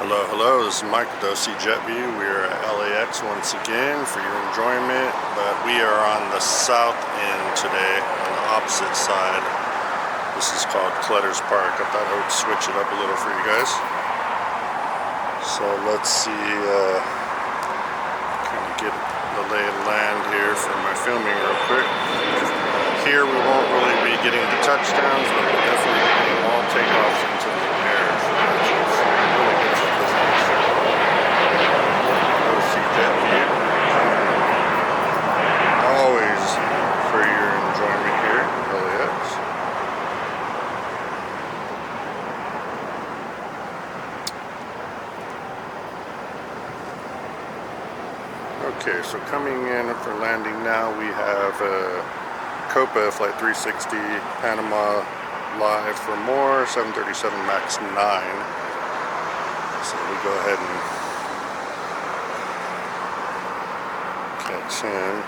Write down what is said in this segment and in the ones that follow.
Hello, hello, this is Mike with OC JetView. We are at LAX once again for your enjoyment, but we are on the south end today, on the opposite side. This is called Clutters Park. I thought I would switch it up a little for you guys. So let's see, kind of get the lay of the land here for my filming real quick. Here we won't really be getting the touchdowns, but we'll definitely be getting all takeoffs into the air. So that's what's really good for business. OC JetView. Always for your enjoyment here at LAX. Okay, so coming in for landing now, we have Copa Flight 360, Panama live for more, 737 MAX 9. So we go ahead and catch him.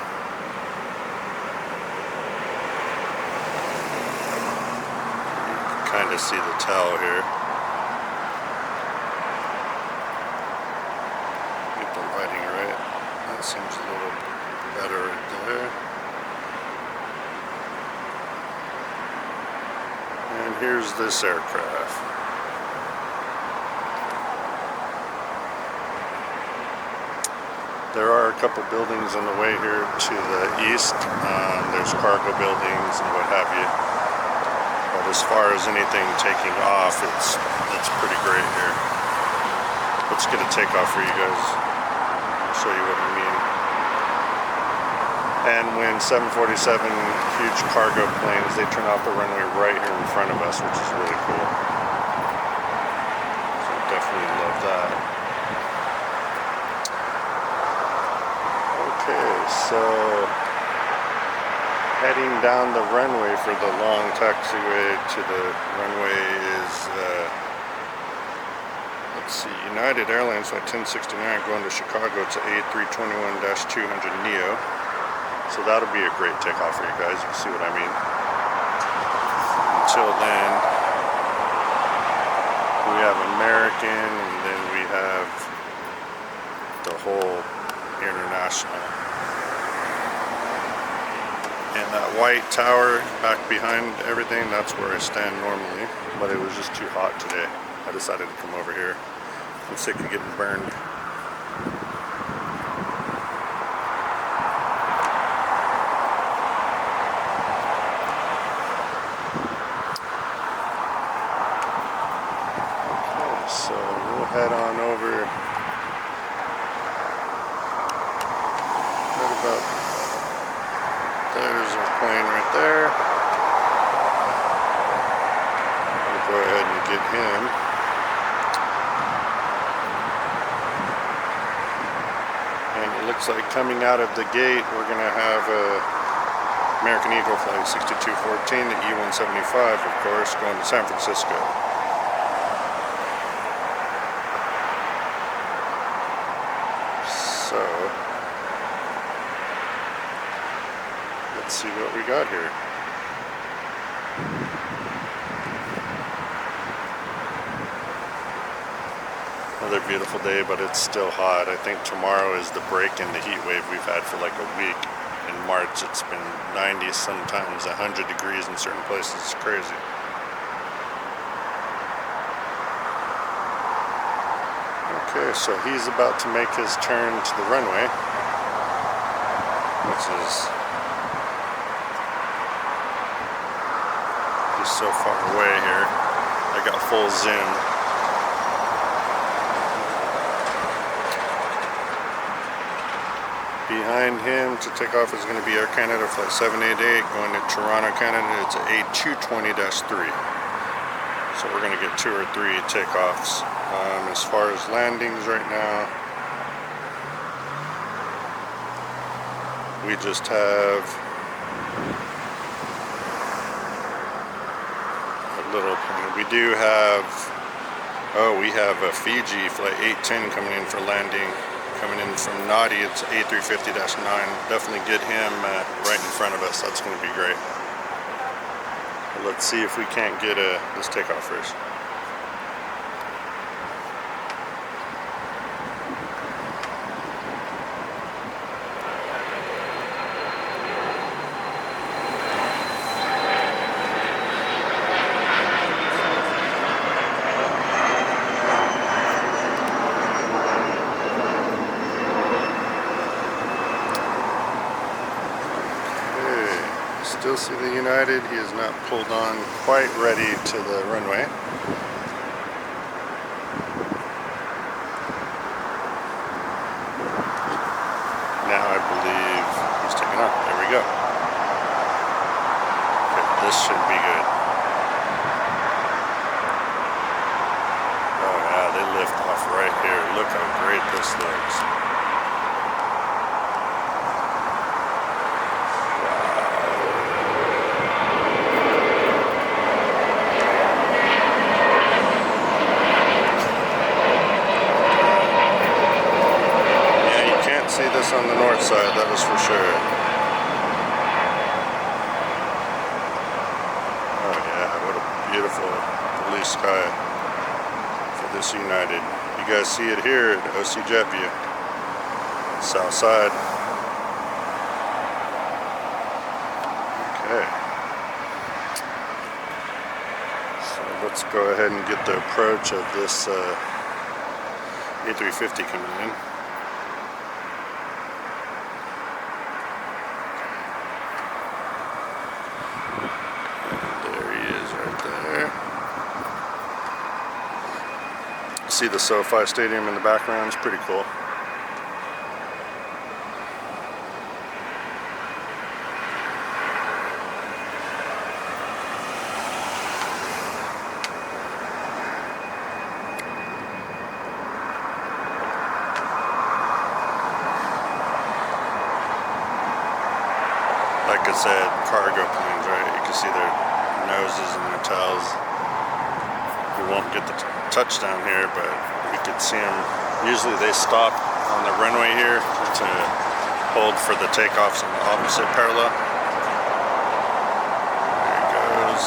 You can kind of see the tail here. Get the lighting right. That seems a little better right there. And here's this aircraft. There are a couple buildings on the way here to the east. There's cargo buildings and what have you. But as far as anything taking off, it's pretty great here. Let's get a takeoff for you guys. I'll show you what I mean. And when 747 huge cargo planes, they turn off the runway right here in front of us, which is really cool. So definitely love that. Okay, so heading down the runway for the long taxiway to the runway is, let's see, United Airlines flight 1069 going to Chicago to A321-200 Neo. So that'll be a great takeoff for you guys. You can see what I mean. Until then, we have American, and then we have the whole international. And that white tower back behind everything, that's where I stand normally. But it was just too hot today. I decided to come over here. I'm sick of getting burned. So we'll head on over right about, there's our plane right there. We'll go ahead and get him. And it looks like coming out of the gate, we're going to have American Eagle flight 6214, the E175, of course, going to San Francisco. So, let's see what we got here. Another beautiful day, but it's still hot. I think tomorrow is the break in the heat wave we've had for like a week. In March, it's been 90, sometimes 100 degrees in certain places. It's crazy. Okay, so he's about to make his turn to the runway, which is just so far away here. I got full zoom. Behind him to take off is going to be Air Canada flight 788 going to Toronto, Canada. It's A220-3. So we're going to get 2 or 3 takeoffs. As far as landings right now, we just have a little plane. We do have, we have a Fiji flight 810 coming in for landing, coming in from Naughty. It's A350-9. Definitely get him right in front of us. That's going to be great. Let's see if we can't get this takeoff first. see the United. He is not pulled on quite ready to the runway. Now I believe he's taking off. There we go. Okay, this should be good. Oh yeah, they lift off right here. Look how great this looks. See this on the north side, that is for sure. Oh yeah, what a beautiful blue sky for this United. You guys see it here at OC JetView, Southside. Okay. So let's go ahead and get the approach of this A350 coming in. See the SoFi Stadium in the background, it's pretty cool. Like I said, cargo planes, right? You can see their noses and their tails. We won't get the touchdown here, but we could see them. Usually they stop on the runway here to hold for the takeoffs on the opposite parallel. There it goes.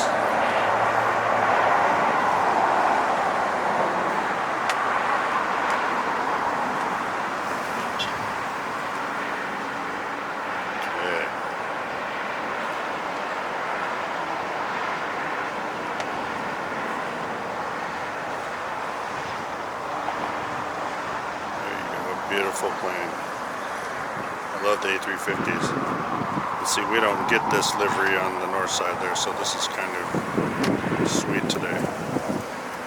Okay. Beautiful plane. I love the A350s. Let's see, we don't get this livery on the north side there, so this is kind of sweet today.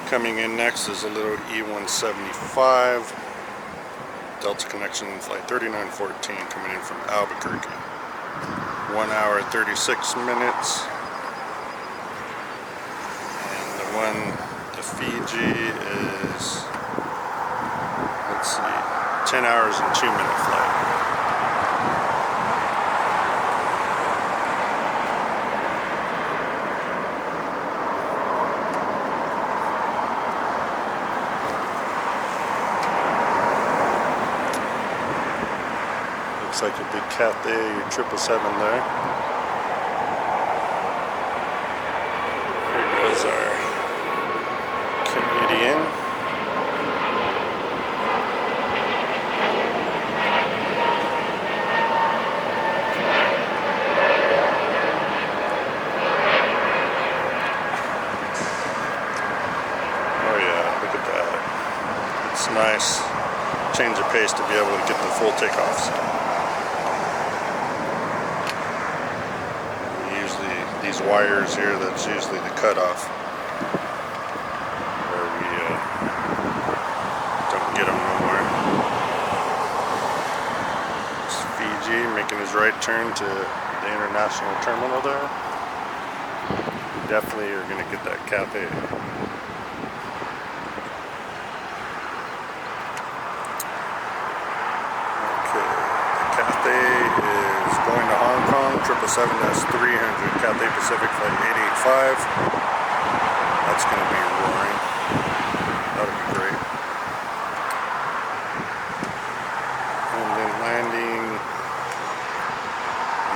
Coming in next is a little E175 Delta Connection flight 3914 coming in from Albuquerque. 1 hour 36 minutes. And the Fiji is, let's see, 10 hours and 2 minute flight. Looks like a big Cathay 777 there. Here goes our Canadian. Nice change of pace to be able to get the full takeoffs. Usually these wires here, that's usually the cutoff where we don't get them nowhere. It's Fiji making his right turn to the international terminal there. Definitely you're going to get that Cathay. Cathay is going to Hong Kong, 777-300, Cathay Pacific Flight 885. That's going to be roaring. That'll be great. And then landing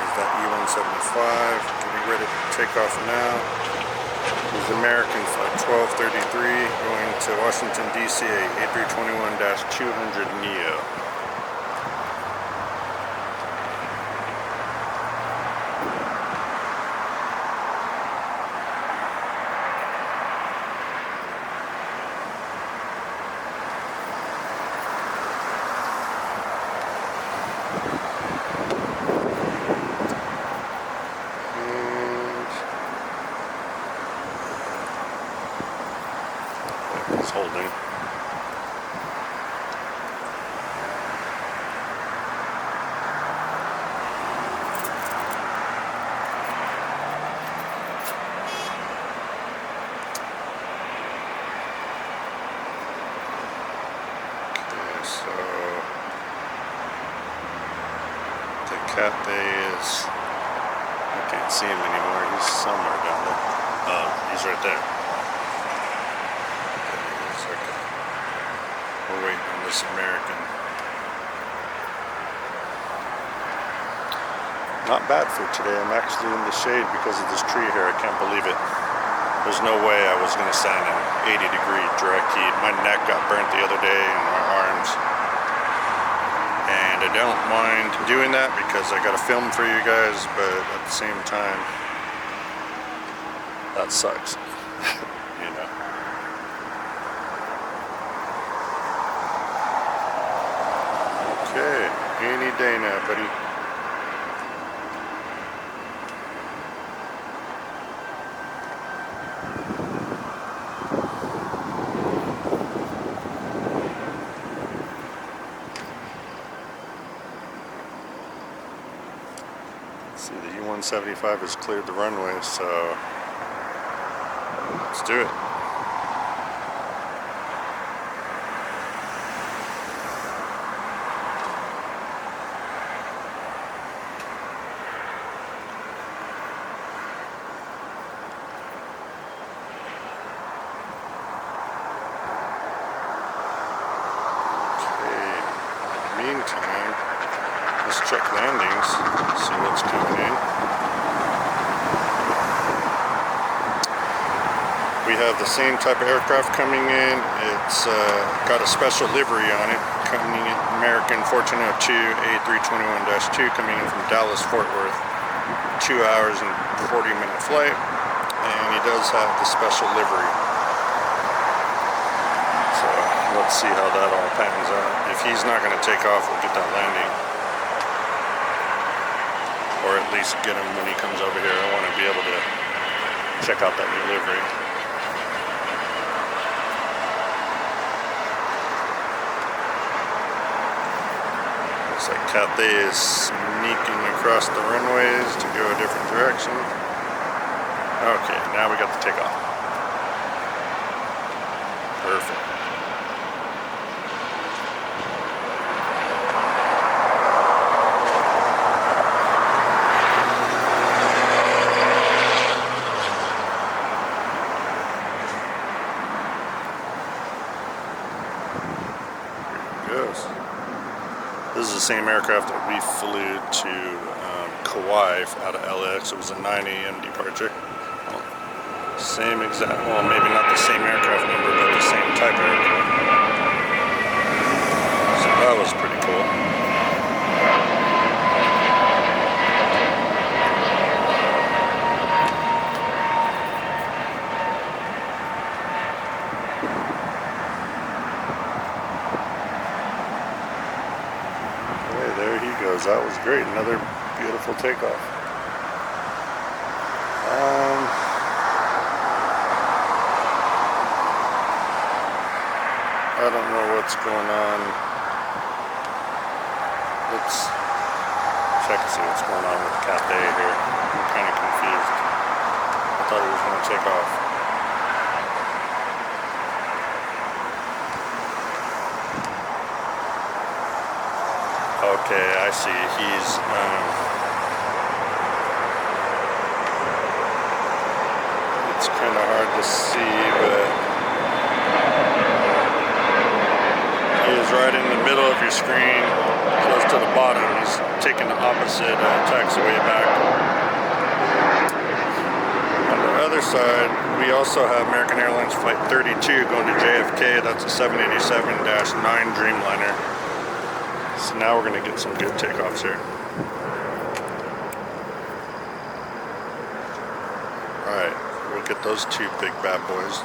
is that E175, getting ready to take off now. Is American Flight 1233 going to Washington, D.C. A321-200 Neo. holding. So the Cathay is, I can't see him anymore, he's somewhere down there. Oh, he's right there. Okay. We're waiting on this American. Not bad for today. I'm actually in the shade because of this tree here. I can't believe it. There's no way I was going to stand in 80-degree direct heat. My neck got burnt the other day and my arms. And I don't mind doing that because I got to film for you guys, but at the same time, that sucks. You know. Okay, any day now, buddy. See, the U-175 has cleared the runway, so let's do it. Okay, in the meantime, let's check landings, see what's coming in. We have the same type of aircraft coming in. It's got a special livery on it. Coming in, American 1402 A321-2 coming in from Dallas Fort Worth. 2 hours and 40-minute flight. And he does have the special livery. So let's see how that all pans out. If he's not going to take off, we'll get that landing. Or at least get him when he comes over here. I want to be able to check out that new livery. Looks like Cathay is sneaking across the runways to go a different direction. Okay, now we got the takeoff. Perfect. Goes. This is the same aircraft that we flew to Kauai out of LAX. It was a 9 a.m. departure. Well, same exact, well, maybe not the same aircraft number, but the same type of aircraft. So that was pretty cool. There he goes. That was great. Another beautiful takeoff. I don't know what's going on. Let's check and see what's going on with Cathay here. I'm kind of confused. I thought he was going to take off. Okay, I see. He's it's kind of hard to see, but he is right in the middle of your screen, close to the bottom. He's taking the opposite taxiway back. On the other side, we also have American Airlines Flight 32 going to JFK. That's a 787-9 Dreamliner. So now we're going to get some good takeoffs here. Alright, we'll get those two big bad boys.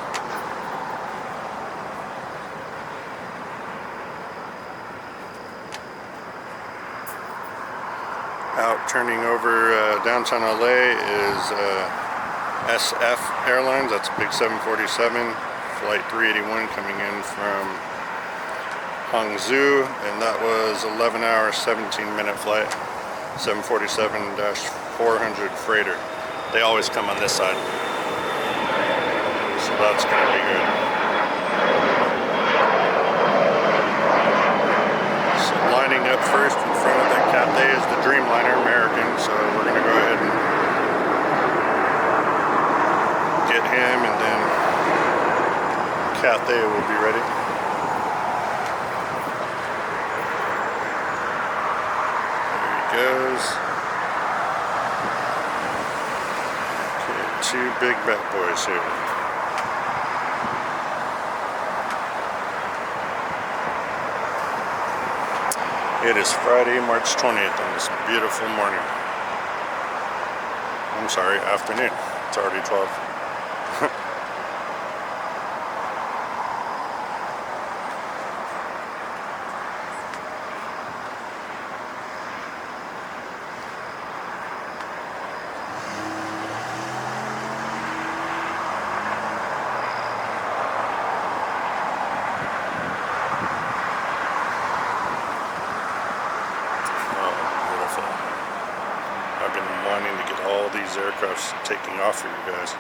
Out turning over downtown LA is SF Airlines. That's a big 747 flight 381 coming in from Hangzhou, and that was 11 hour 17-minute flight, 747-400 freighter. They always come on this side, so that's going to be good. So lining up first in front of the Cathay is the Dreamliner American, so we're going to go ahead and get him, and then Cathay will be ready. Goes. Okay, two big bat boys here. It is Friday, March 20th on this beautiful morning. I'm sorry, afternoon. It's already 12. I've been wanting to get all these aircrafts taking off for you guys.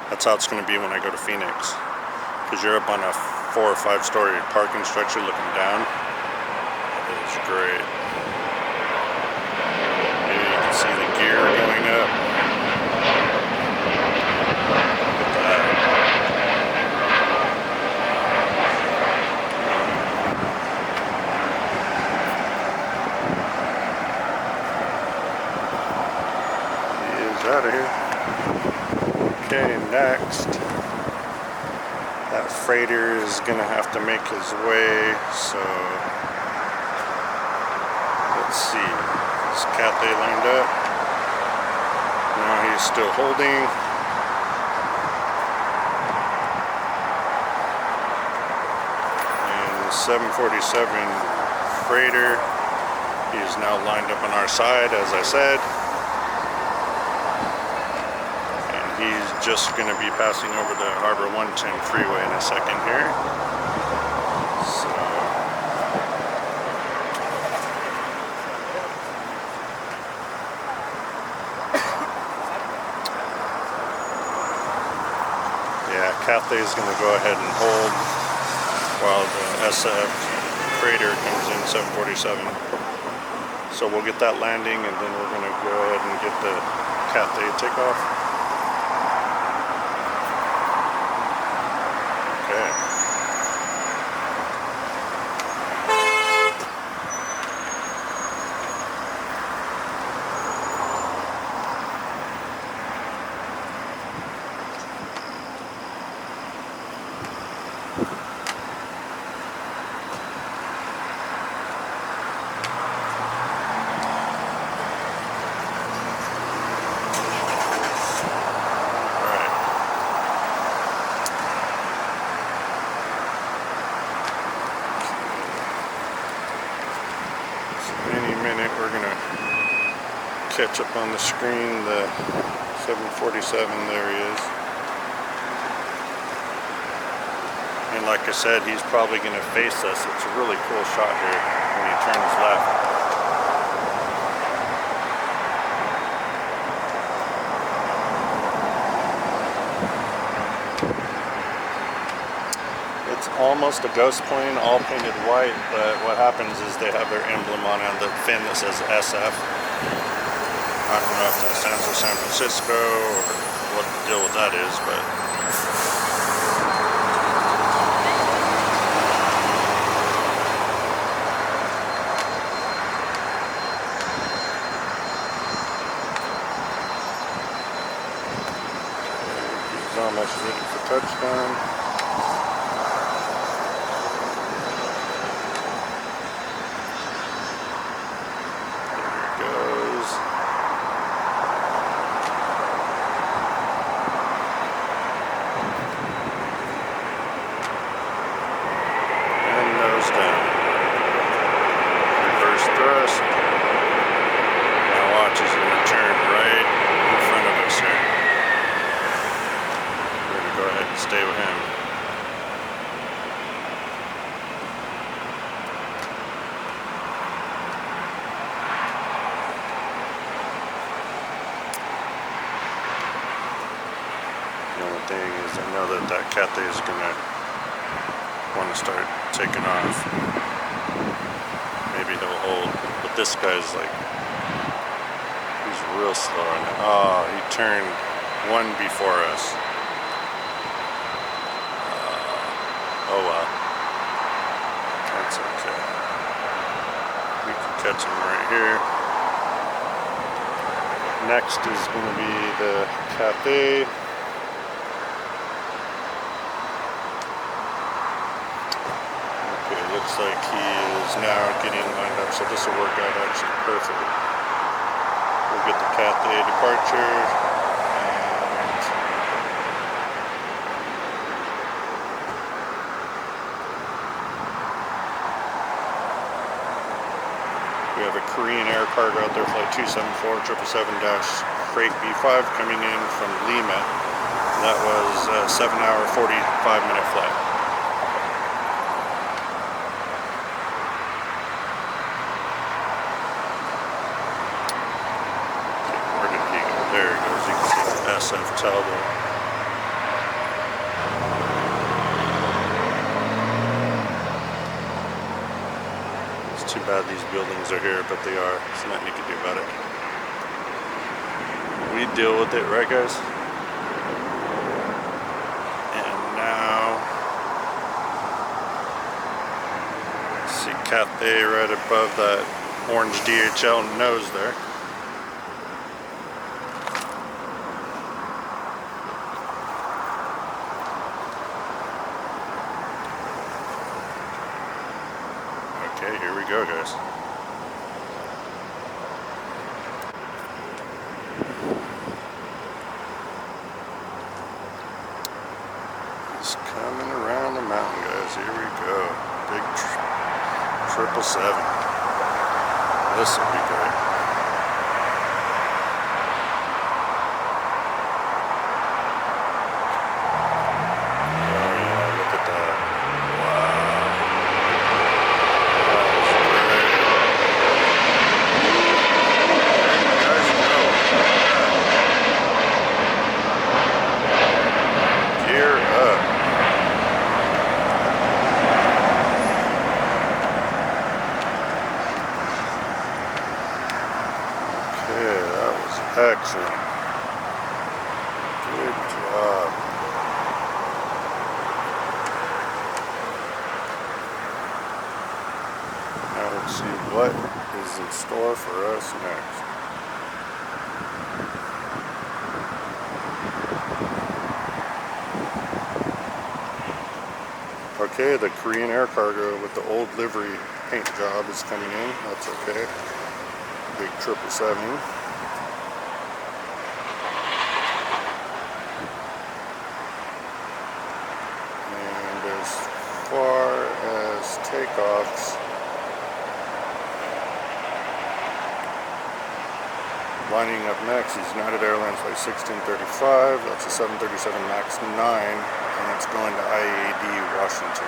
That's how it's going to be when I go to Phoenix, because you're up on a 4 or 5 story parking structure looking down. It's great. Maybe you can see the gear going up. Look at that. Out of here. Okay, next, that freighter is gonna have to make his way, so let's see. Is Cathay lined up? No, he's still holding. And the 747 freighter, he is now lined up on our side, as I said. He's just going to be passing over the Harbor 110 freeway in a second here. So, yeah, Cathay is going to go ahead and hold while the SF freighter comes in 747. So we'll get that landing, and then we're going to go ahead and get the Cathay takeoff. We're gonna catch up on the screen the 747. There he is, and like I said, he's probably gonna face us. It's a really cool shot here when he turns left. It's almost a ghost plane, all painted white, but what happens is they have their emblem on the fin that says SF. I don't know if that stands for San Francisco or what the deal with that is, but he's almost ready for touchdown. Stay with him. know that Cathay is gonna want to start taking off. Maybe he'll hold, but this guy's like, he's real slow right now. Oh, he turned one before us. Oh well, that's okay. We can catch him right here. Next is going to be the Cathay. Okay, looks like he is now getting lined up, so this will work out actually perfect. We'll get the Cathay departure, and we have a Korean Air cargo out there, flight 274 777-Freight B5 coming in from Lima. That was a 7-hour, 45-minute flight. Where did he go? There he goes. You can see the SF Talbot. Too bad these buildings are here, but they are. There's nothing you can do about it. We deal with it, right guys? And now, see Cathay right above that orange DHL nose there. Okay, here we go, guys. He's coming around the mountain, guys. Here we go. Big 777. This will be great. Oh yeah, look at that. Excellent. Good job. Now let's see what is in store for us next. Okay, the Korean Air cargo with the old livery paint job is coming in. That's okay. Big 777. As far as takeoffs, lining up next is United Airlines flight 1635. That's a 737 MAX 9, and it's going to IAD Washington.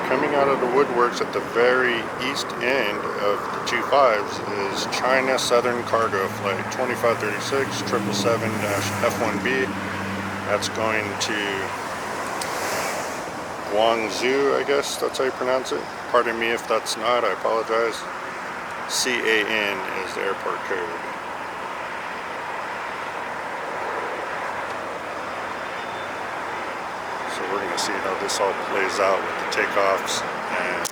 Coming out of the woodworks at the very east end of the 25s is China Southern Cargo Flight 2536 777-F1B. That's going to Guangzhou, I guess that's how you pronounce it. Pardon me if that's not, I apologize. CAN is the airport code. So we're going to see how this all plays out with the takeoffs and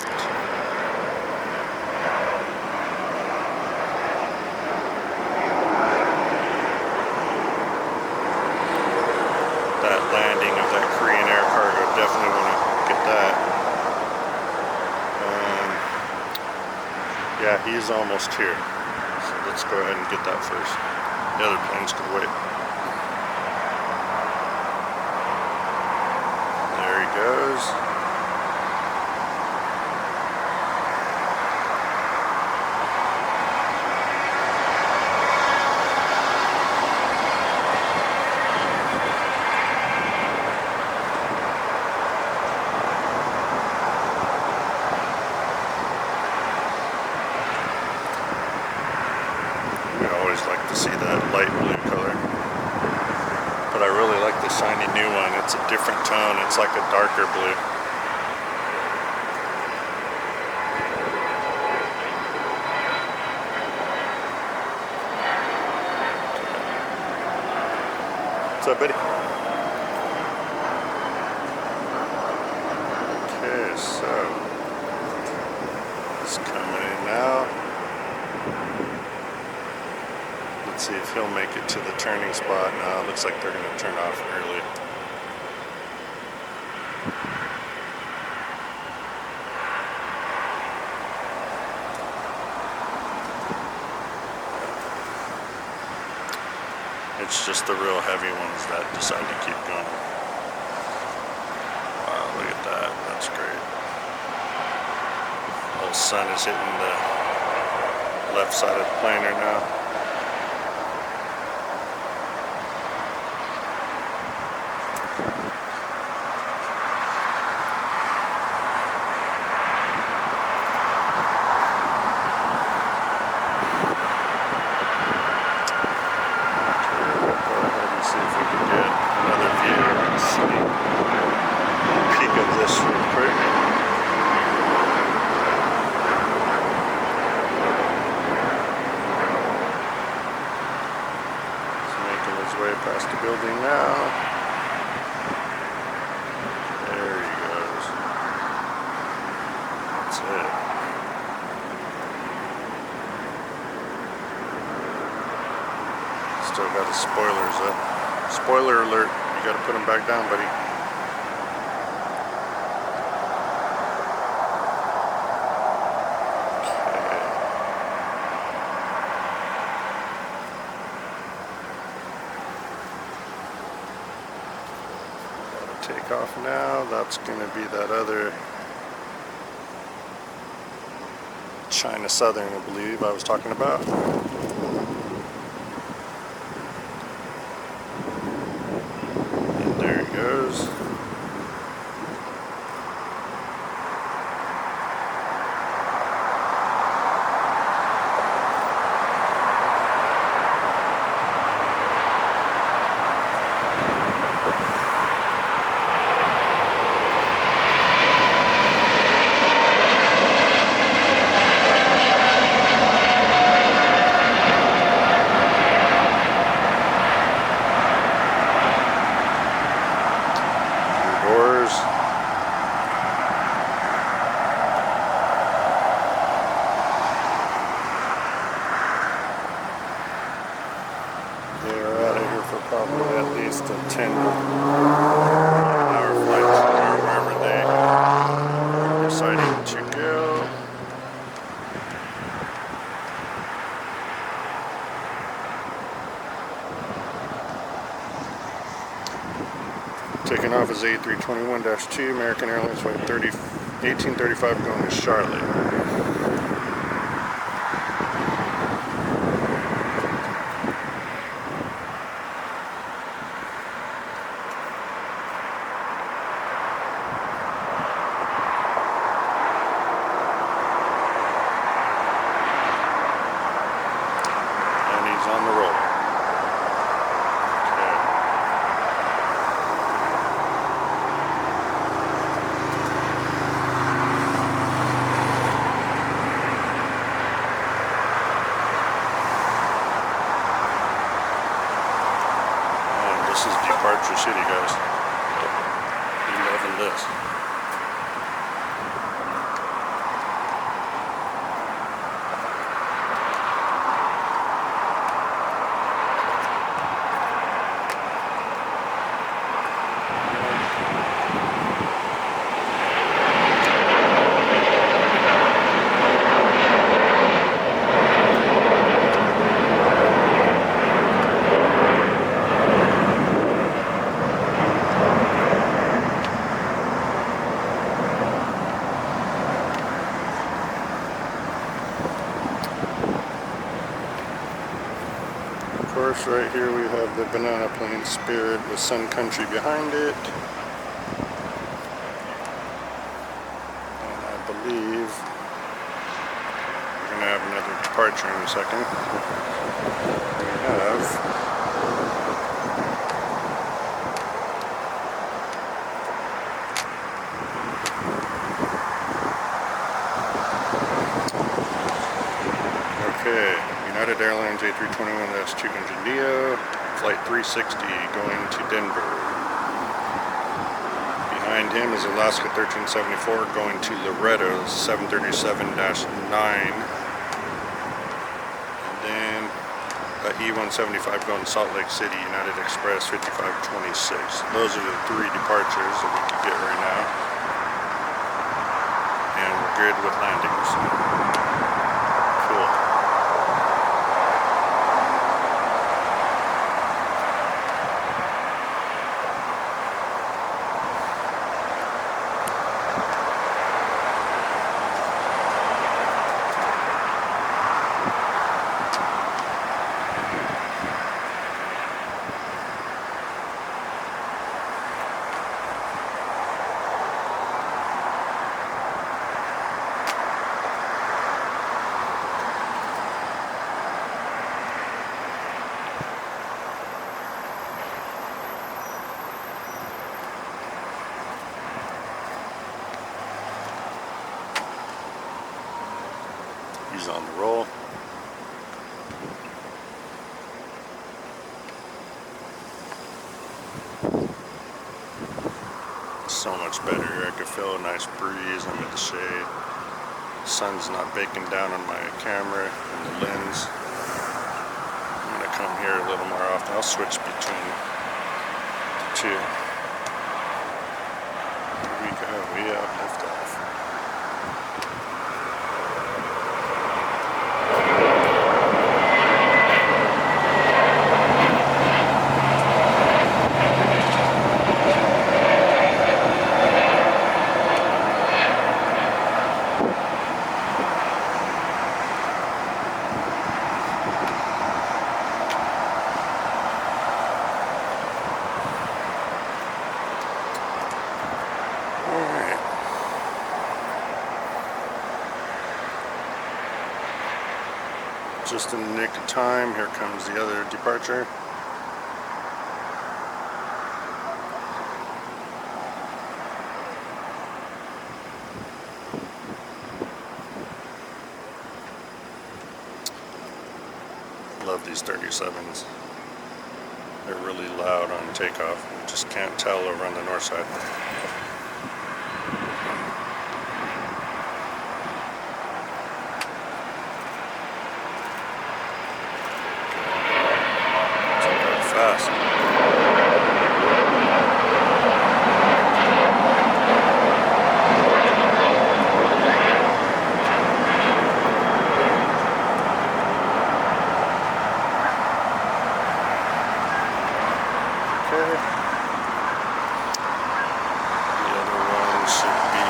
that landing of that Korean Air cargo. Definitely want to get that. Yeah, Yeah, he's almost here. So let's go ahead and get that first. The other planes could wait. There he goes. Like to see that light blue color, but I really like the shiny new one. It's a different tone. It's like a darker blue. What's up, buddy? Okay, so it's coming in now. Let's see if he'll make it to the turning spot. No, it looks like they're going to turn off early. It's just the real heavy ones that decide to keep going. Wow, look at that. That's great. The whole sun is hitting the left side of the plane right now. Way past the building now. There he goes. That's it. Still got his spoilers up. Spoiler alert, you gotta put them back down, buddy. Takeoff now. That's going to be that other China Southern, I believe I was talking about. And there he goes. Probably at least a 10-hour flight or wherever they are deciding to go. Taking off is A321-2, American Airlines flight 1835 going to Charlotte. On the roll. Okay. And this is Departure City, guys. I'm loving this. course, right here we have the banana plane Spirit with Sun Country behind it. And I believe we're going to have another departure in a second. We have United Airlines A321-2 engine Neo, flight 360 going to Denver. Behind him is Alaska 1374 going to Loretto 737-9. And then E175 going to Salt Lake City, United Express 5526. Those are the three departures that we could get right now. And we're good with landings. Cool. He's on the roll. So much better here. I can feel a nice breeze. I'm in the shade. The sun's not baking down on my camera and the lens. I'm gonna come here a little more often. I'll switch between the two. Here we go. We have liftoff. Just in the nick of time, here comes the other departure. Love these 37s. They're really loud on takeoff. You just can't tell over on the north side. Fast. Okay. The other one should be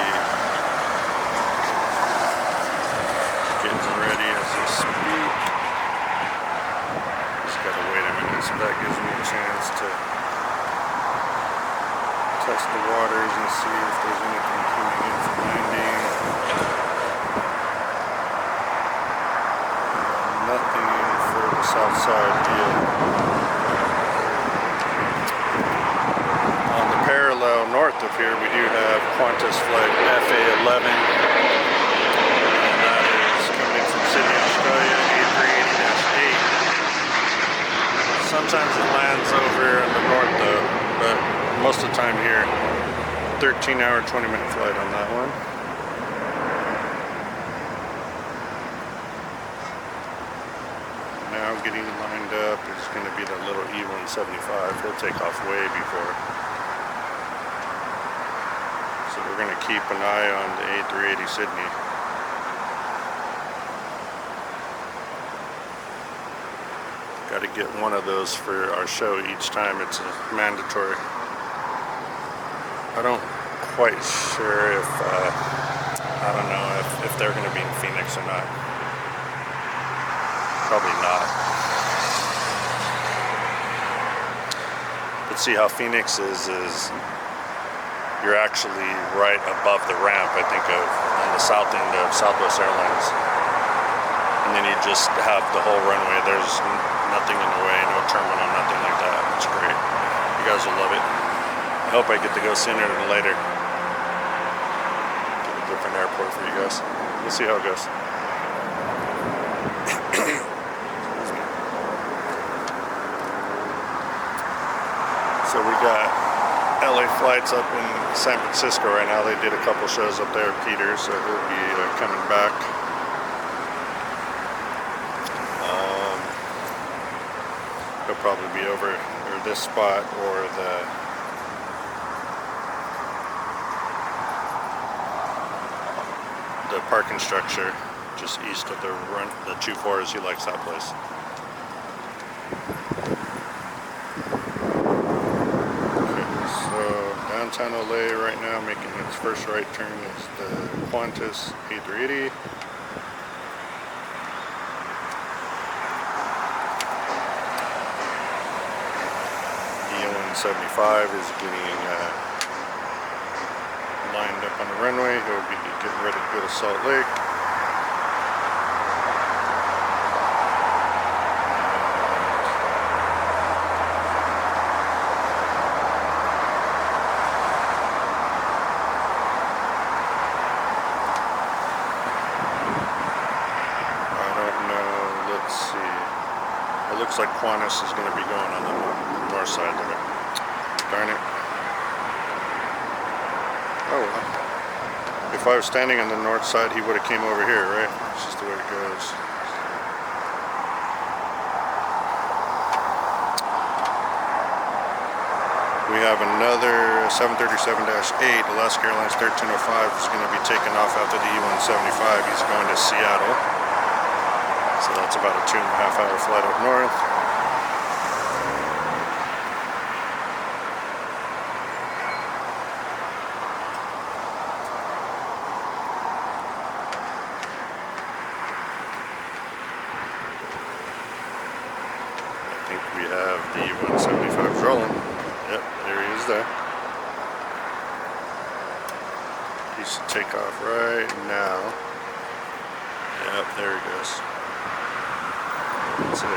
getting ready as we speak. Gotta wait a minute, so that gives me a chance to test the waters and see if there's anything coming in for landing. Nothing for the Southside yet. On the parallel north of here, we do have Qantas flight FA11, and that is coming from Sydney, Australia, A380-8. Sometimes it lands over in the north though, but most of the time here, 13-hour, 20-minute flight on that one. Now getting lined up is going to be the little E175. He'll take off way before. So we're going to keep an eye on the A380 Sydney. Got to get one of those for our show each time. It's mandatory. I don't quite sure if I don't know if they're going to be in Phoenix or not. Probably not. But see how Phoenix is you're actually right above the ramp, I think, on the south end of Southwest Airlines. And then you just have the whole runway. There's nothing in the way, no terminal, nothing like that. It's great. You guys will love it. I hope I get to go sooner than later. Get a different airport for you guys. We'll see how it goes. So we got LA flights up in San Francisco right now. They did a couple shows up there, Peter, so he'll be coming back. He'll probably be over this spot or the parking structure just east of the 2-4s. He likes that place. Downtown LA right now, making its first right turn is the Qantas A380. E175 is getting lined up on the runway. He'll be getting ready to go to Salt Lake. Looks like Qantas is going to be going on the north side of it. Darn it. Oh, well. If I was standing on the north side, he would have came over here, right? It's just the way it goes. We have another 737-8, Alaska Airlines 1305 is going to be taking off after the E175. He's going to Seattle. So that's about a 2.5-hour flight up north. I think we have the 175 rolling. Yep, there he is there. He should take off right now. Yep, there he goes. That's it.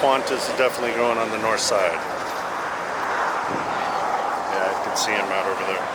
Qantas is definitely going on the north side. Yeah, I can see him out over there.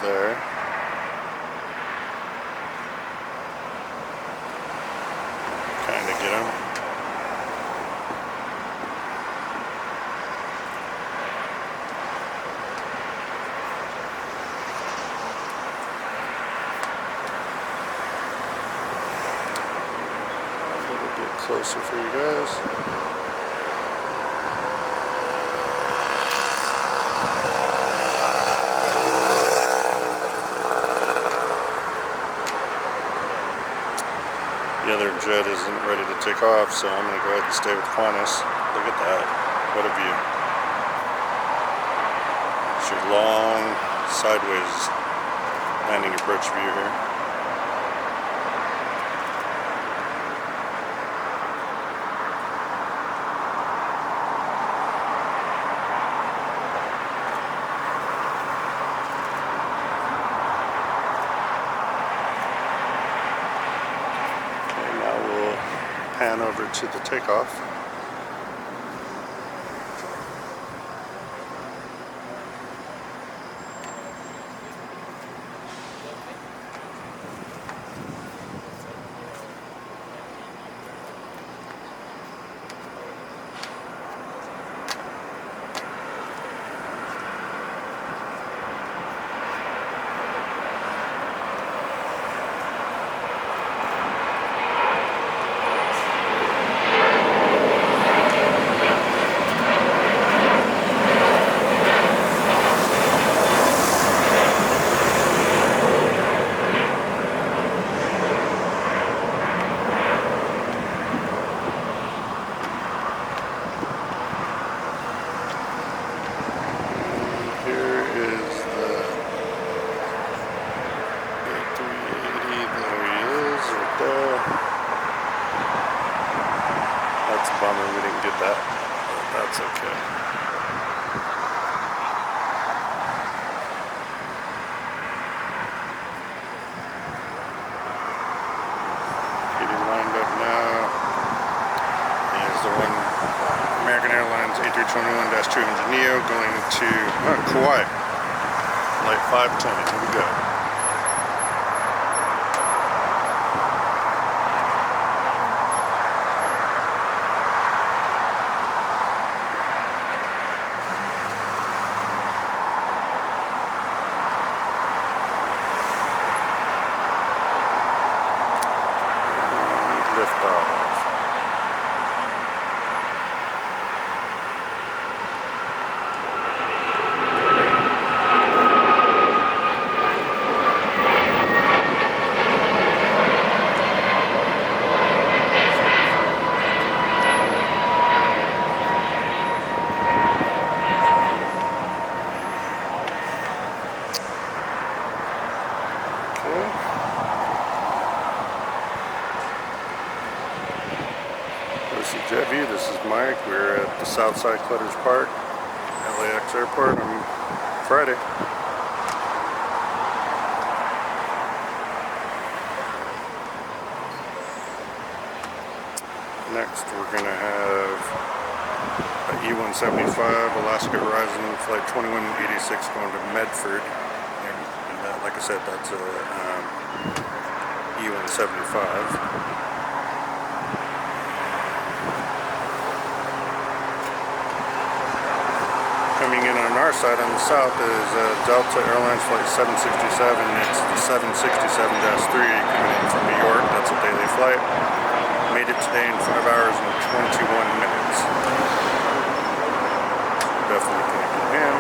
There. Kind of get him. A little bit closer for you guys. The other jet isn't ready to take off, so I'm going to go ahead and stay with Qantas. Look at that. What a view. It's your long, sideways landing approach view here. pan over to the takeoff. Bummer we didn't get that, but that's okay. Getting lined up now. Here's the one American Airlines A321-200neo going to Kauai. Flight 510. Here we go. This is Jet This is Mike. We're at the Southside Clutters Park, LAX Airport on Friday. Next we're going to have an E175 Alaska Horizon Flight 2186 going to Medford. And that, like I said, that's a E175. Coming in on our side on the south is Delta Airlines Flight 767. It's the 767-3 coming in from New York. That's a daily flight. Made it today in 5 hours and 21 minutes. Definitely going to get him.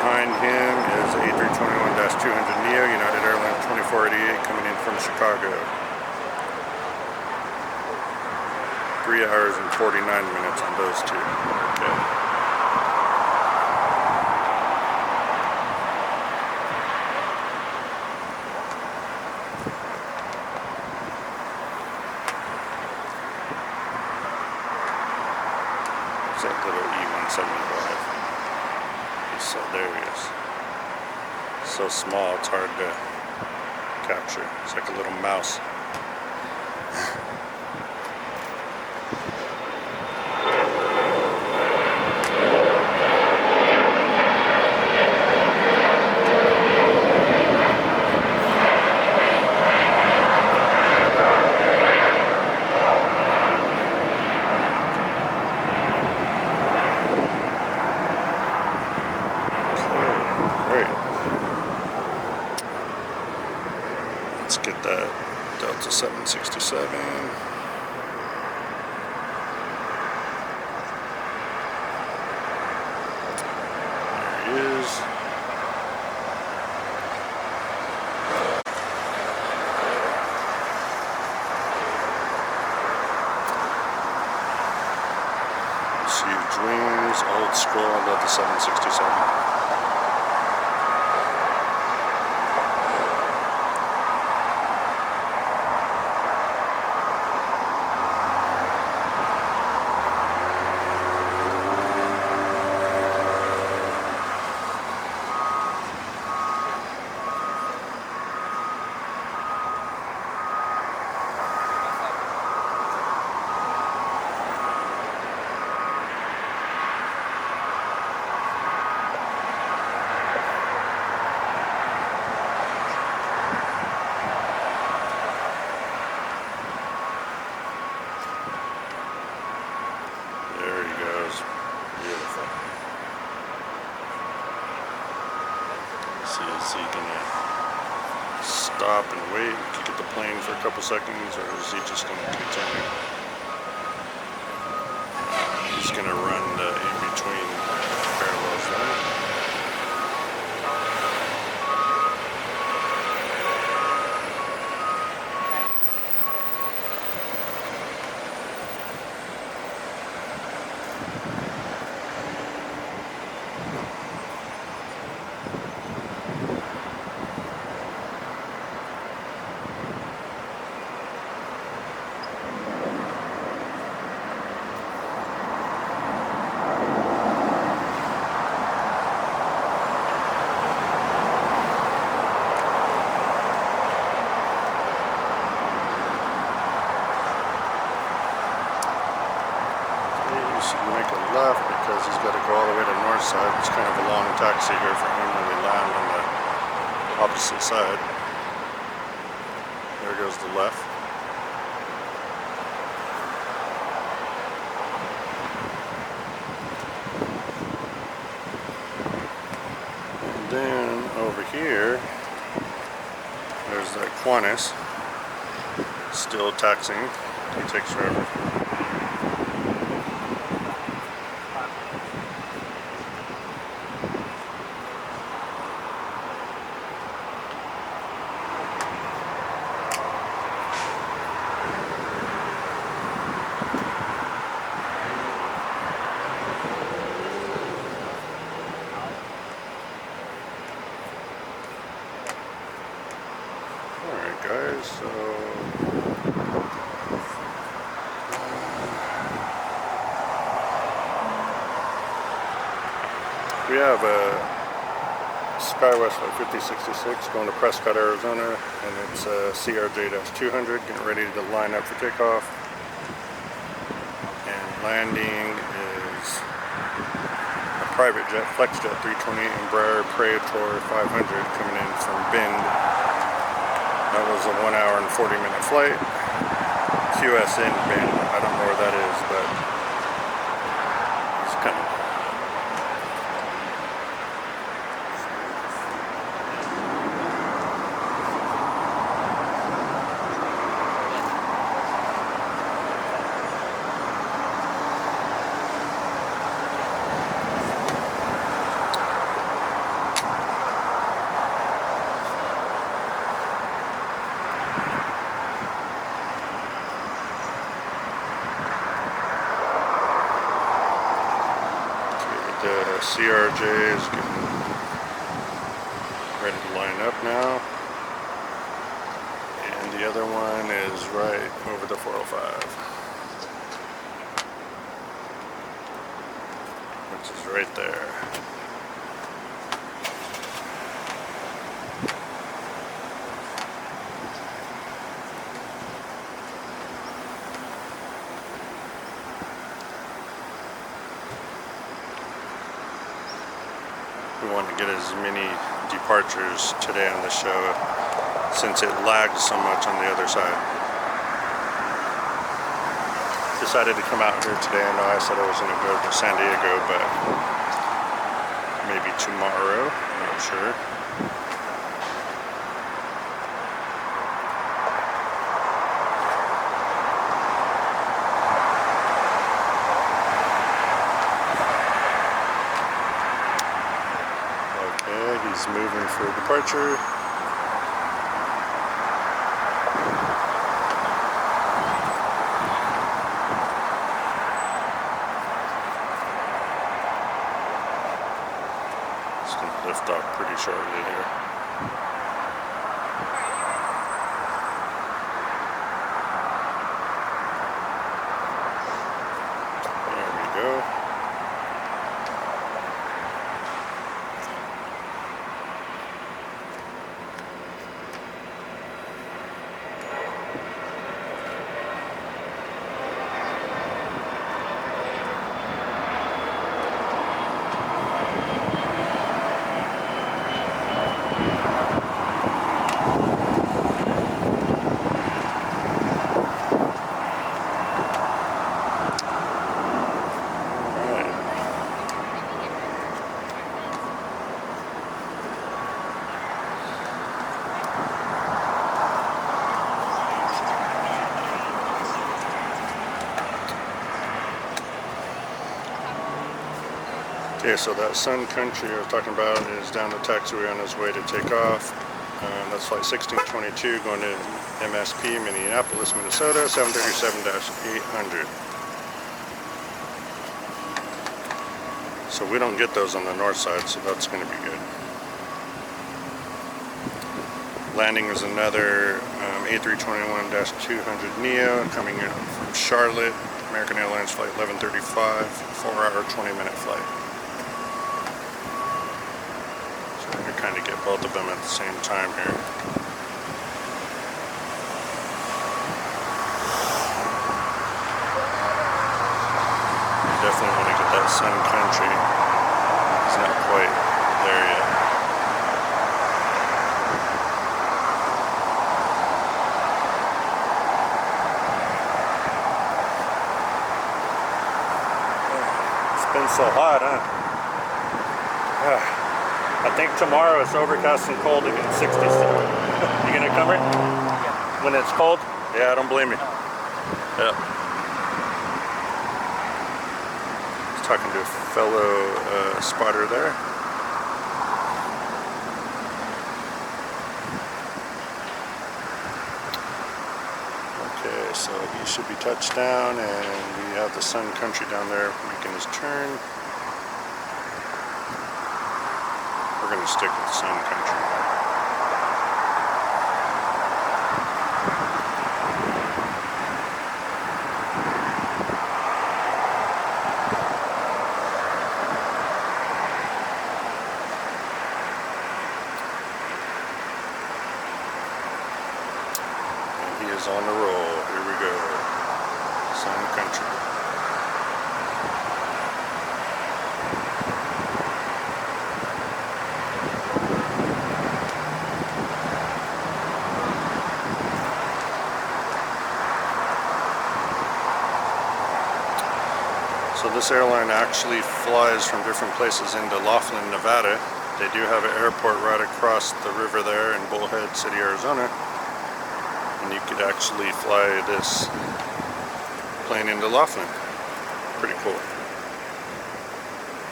Behind him is A321-200neo United Airlines 2488 coming in from Chicago. 3 hours and 49 minutes on those two. Okay. That little E175. So there he is. So small, it's hard to capture. It's like a little mouse. Let's get that Delta 767. There he is. Sea of Dreams, old school, I love the 767. gonna wait, get the plane for a couple seconds, or is he just gonna continue? He's gonna run in between parallels there. Make a left because he's got to go all the way to the north side. It's kind of a long taxi here for him when we land on the opposite side. There goes the left. And then over here, there's that Qantas still taxiing. He takes forever. Alright guys, so we have a SkyWest Flight 5066 going to Prescott, Arizona, and it's a CRJ-200 getting ready to line up for takeoff. And landing is a private jet, Flexjet 320 Embraer Praetor 500 coming in from Bend. That was a 1 hour and 40-minute flight. QSN Bend, I don't know where that is, but it's coming. The CRJ is getting ready to line up now, and the other one is right over the 405, which is right there. We want to get as many departures today on the show since it lagged so much on the other side. Decided to come out here today. I know I said I was going to go to San Diego, but maybe tomorrow, not sure. He's moving for departure. It's going to lift off pretty shortly here. There we go. Okay, so that Sun Country I was talking about is down the taxiway on his way to take off. That's flight 1622 going to MSP, Minneapolis, Minnesota, 737-800. So we don't get those on the north side, so that's going to be good. Landing is another A321-200neo coming in from Charlotte, American Airlines flight 1135, 4-hour, 20-minute flight. So we're going to kind of get both of them at the same time here. Definitely want to get that Sun Country. It's not quite there yet. It's been so hot, huh? I think tomorrow it's overcast and cold again, 60. You gonna come here? Yeah. When it's cold? Yeah, I don't blame you. Yeah. Talking to a fellow spotter there. Okay, so he should be touched down, and we have the Sun Country down there making his turn. We're going to stick with Sun Country. On the roll. Here we go. Sun Country. So this airline actually flies from different places into Laughlin, Nevada. They do have an airport right across the river there in Bullhead City, Arizona. And you could actually fly this plane into Laughlin. Pretty cool.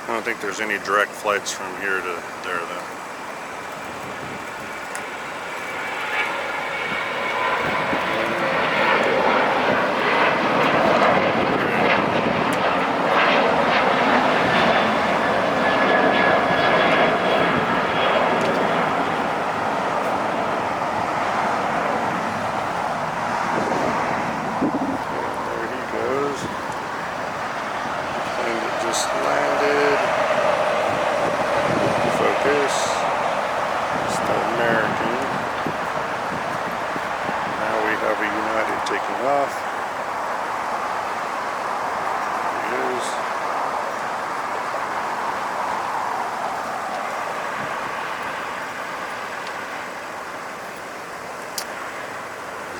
I don't think there's any direct flights from here to there though. Landed. Focus. It's the American. Now we have a United taking off. There he is.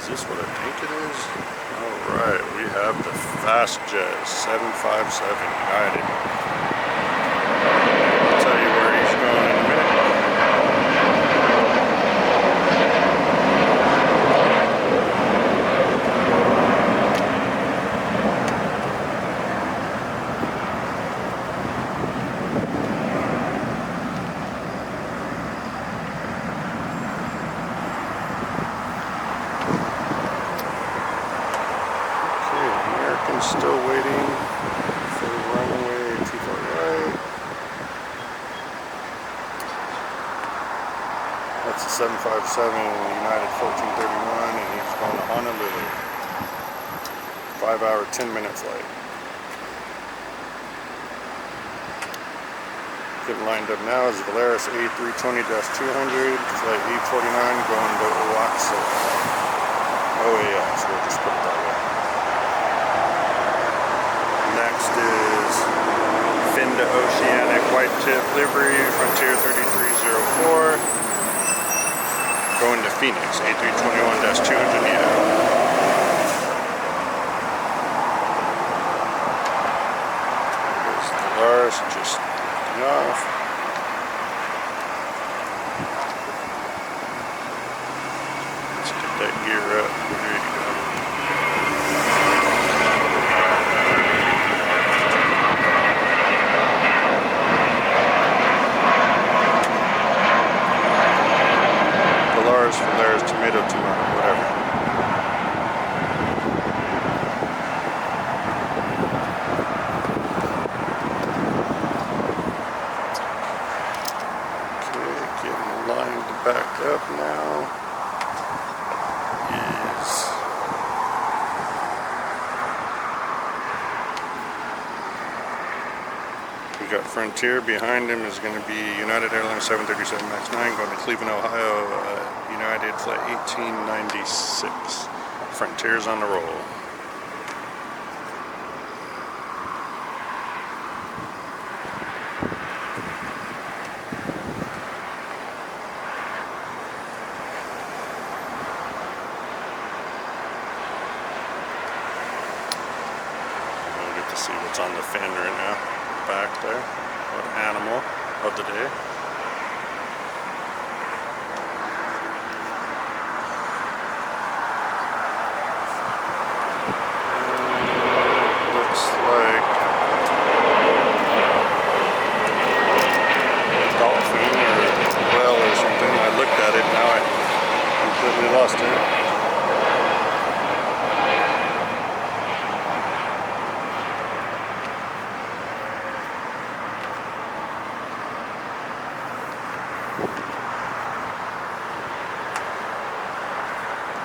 Is this what I think it is? Alright, we have the fast jet 757 United. I'll tell you where he's going in a minute. Still waiting for the runway too far right. That's a 757 United 1431, and he's going to Honolulu. 5-hour, 10-minute flight. Getting lined up now is Volaris A320-200, flight E49 going to Oaxaca. OAX, we'll just put it that way. Next is Finda Oceanic White Tip Livery Frontier 3304 going to Phoenix A321-200neo. There's the Lars just taking off. Let's get that gear up. We're ready to go. We got Frontier. Behind him is going to be United Airlines 737 MAX 9 going to Cleveland, Ohio. United flight 1896. Frontier's on the roll. See what's on the fin right now, back there, what animal of the day. Looks like a dolphin or a whale or something. I looked at it, now I completely lost it.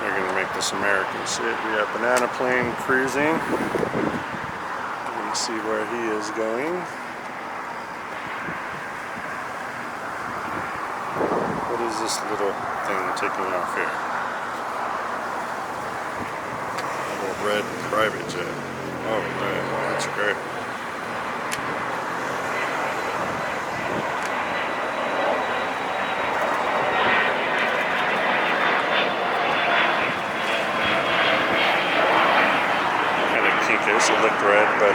They're going to make this American sit. We have Banana Plane cruising. We're going to see where he is going. What is this little thing taking off here? A little red private jet. Oh, man, that's great. It looked red, but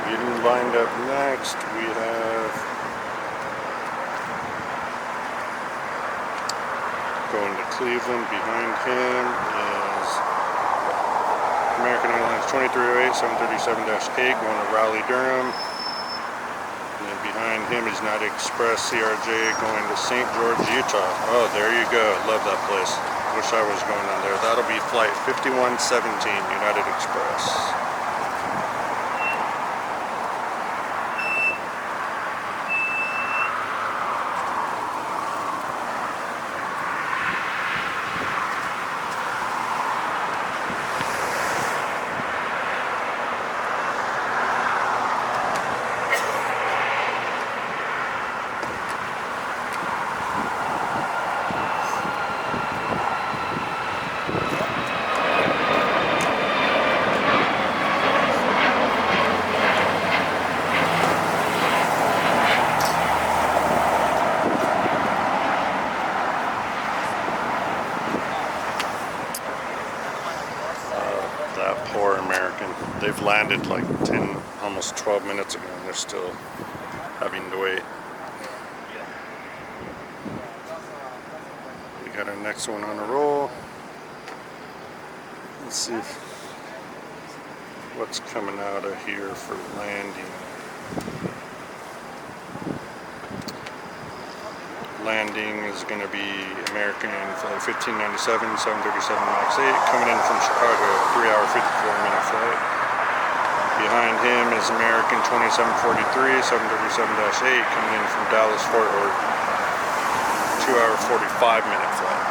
getting lined up next, we have going to Cleveland. Behind him is American Airlines 2308 737-8 going to Raleigh, Durham. And then behind him is United Express CRJ going to St. George, Utah. Oh, there you go. Love that place. Wish I was going on there. That'll be flight 5117 United Express. That poor American. They've landed like 10, almost 12 minutes ago and they're still having to wait. We got our next one on a roll. Let's see what's coming out of here for landing. Landing is going to be American flight 1597, 737 MAX 8, coming in from Chicago, 3-hour, 54-minute flight. Behind him is American 2743, 737-8, coming in from Dallas, Fort Worth, 2-hour, 45-minute flight.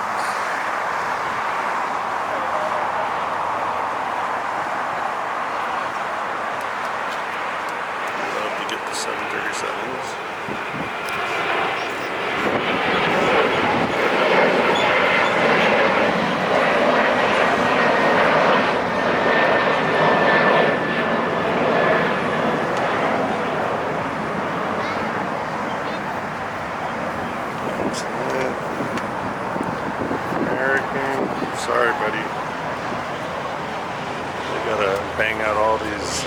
We love to get the 737s. Sorry, buddy. They gotta bang out all these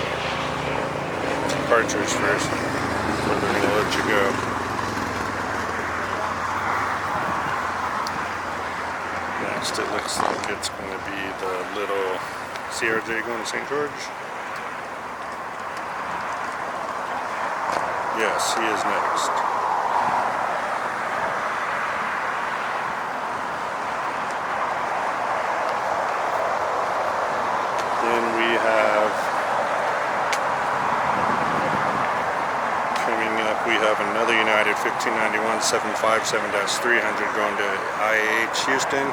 departures first before they're gonna let you go. Next, it looks like it's gonna be the little CRJ going to St. George. Yes, he is next. Then we have, coming up, we have another United 1591 757-300 going to IH Houston.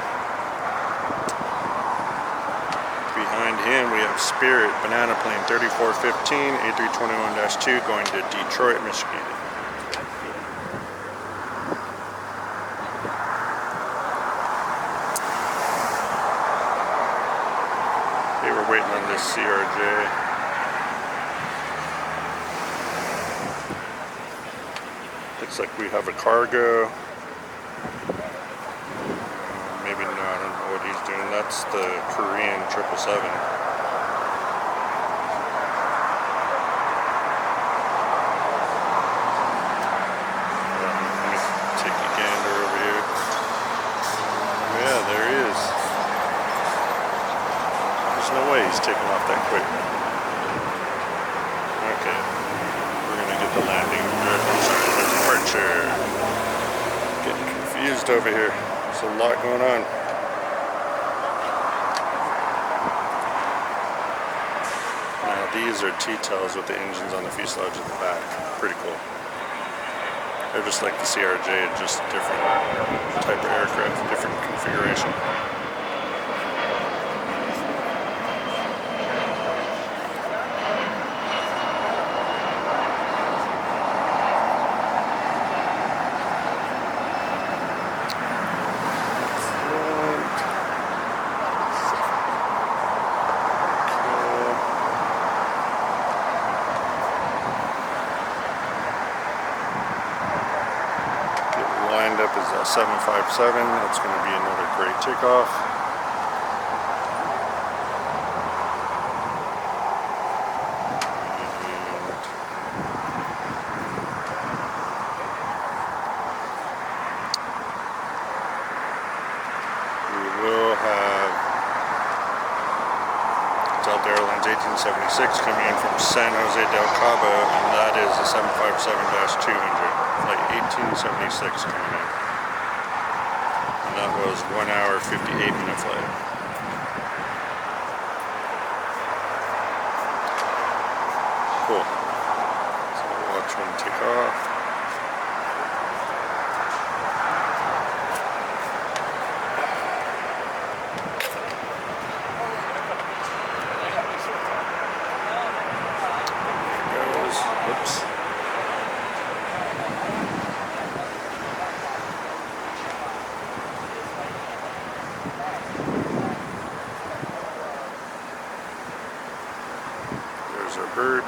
Behind again, we have Spirit Banana Plane 3415 A321-2 going to Detroit, Michigan. Okay, we're waiting on this CRJ. Looks like we have a cargo. Maybe no, I don't know what he's doing. That's the Korean 777. Let me take a gander over here. Yeah, there he is. There's no way he's taking off that quick. Okay, we're gonna get the landing. I'm sorry, the departure. Getting confused over here. There's a lot going on. Now these are T-tails with the engines on the fuselage at the back. Pretty cool. They're just like the CRJ, just different type of aircraft, different configuration. Up is a 757. That's going to be another great takeoff. And we will have Delta Airlines 1876 coming in from San Jose del Cabo, and that is a 757-200, flight 1876 coming in. That was 1 hour 58-minute flight. Cool. So watch one take off. There it goes. Whoops. Our bird.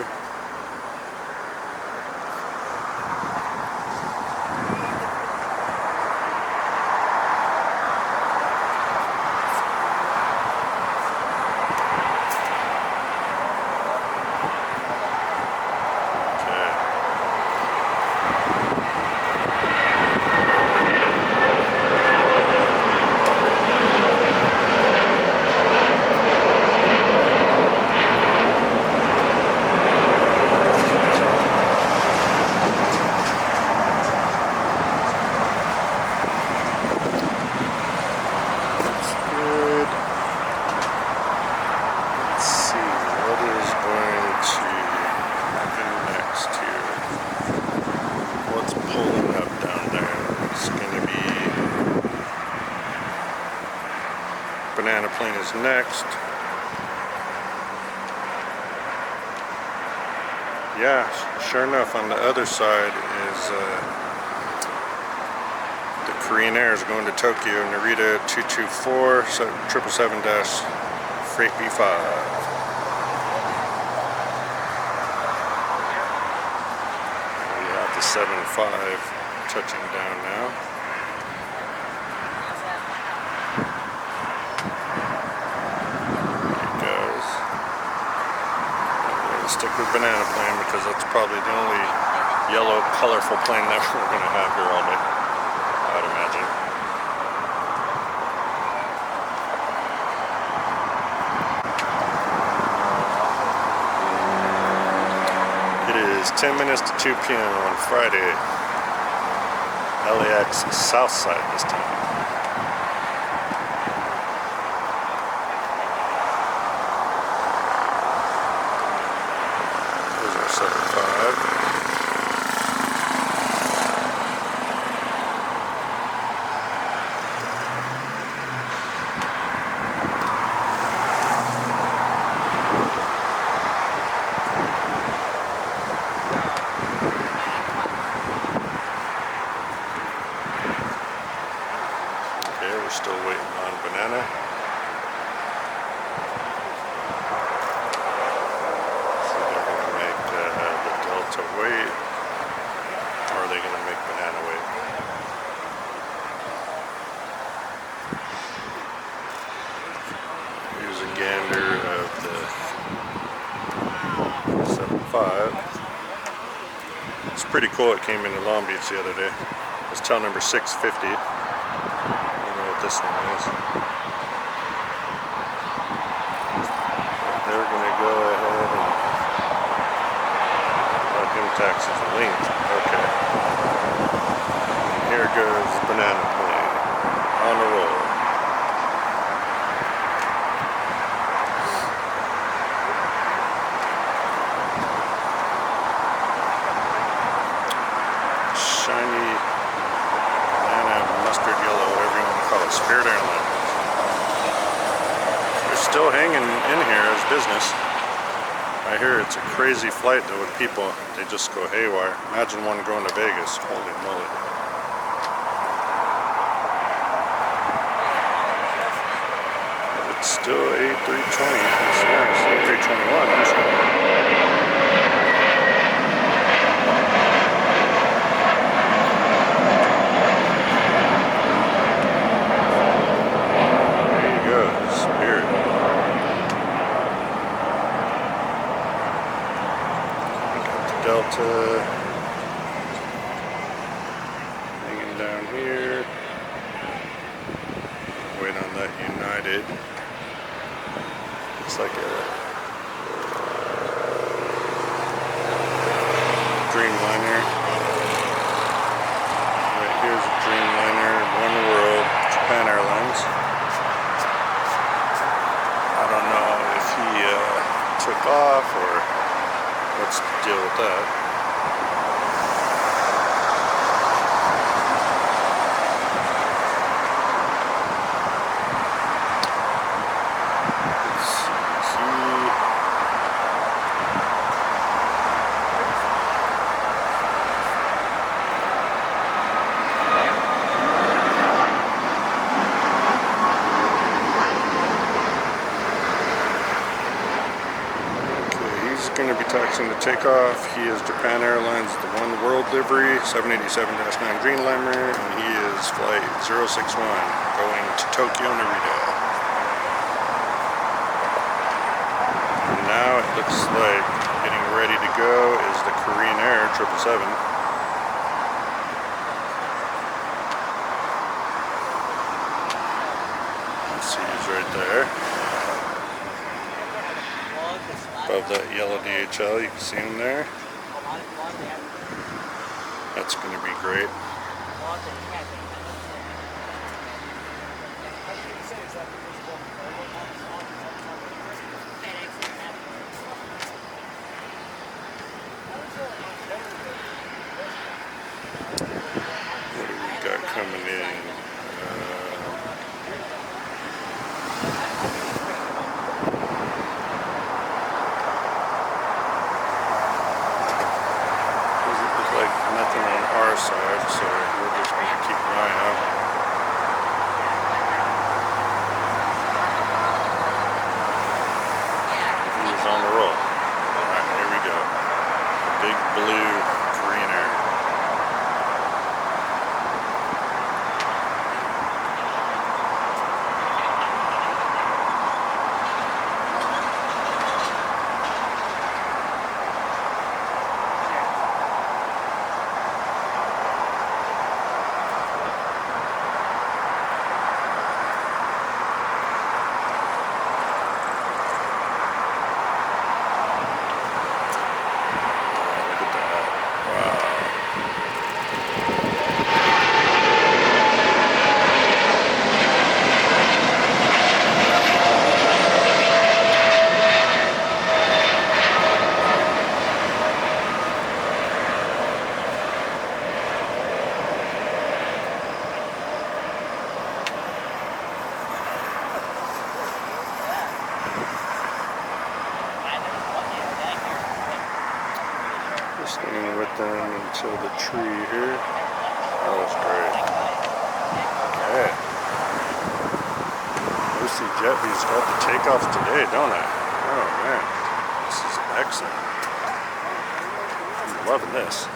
Banana plane is next. Yeah, sure enough, on the other side is the Korean Air is going to Tokyo, Narita 224, 777- Freight B5. We have the 75 touching down now. Stick with banana plane because that's probably the only yellow colorful plane that we're going to have here all day, I'd imagine. It is 10 minutes to 2 p.m. on Friday. LAX Southside this time. still waiting on banana. So they're going to make the Delta wait, or are they going to make banana wait? Here's a gander of the 75. It's pretty cool. It came into Long Beach the other day. It's tail number 650. I don't know what this one is. They're going to go ahead and let him taxi the length. Okay. And here goes banana plane on the roll. Shiny banana, mustard yellow, whatever you want to call it. Spirit Airlines. They're still hanging in here as business. I hear it's a crazy flight though with people. They just go haywire. Imagine one going to Vegas. Holy moly. It's still A320. I swear it's A321. I'm sure. Delta hanging down here. Wait on that United. Looks like a Dreamliner. Right here's a Dreamliner, One World, Japan Airlines. I don't know if he took off or what's the deal with that? Let's see. Going to be taxing the takeoff. He is Japan Airlines, the One World livery, 787-9 Dreamliner, and he is flight 061 going to Tokyo, Narita. And now it looks like getting ready to go is the Korean Air 777. Let's see, he's right there. Above that yellow DHL, you can see him there. That's going to be great. What do we got coming in? Nothing on our side, so we're just going to keep an eye out. He's on the roll. Alright, here we go. Big blue Korean Air. Staying with them until the tree here. That was great. Okay. JetBlue's got the takeoffs today, don't I? Oh man, this is excellent. I'm loving this.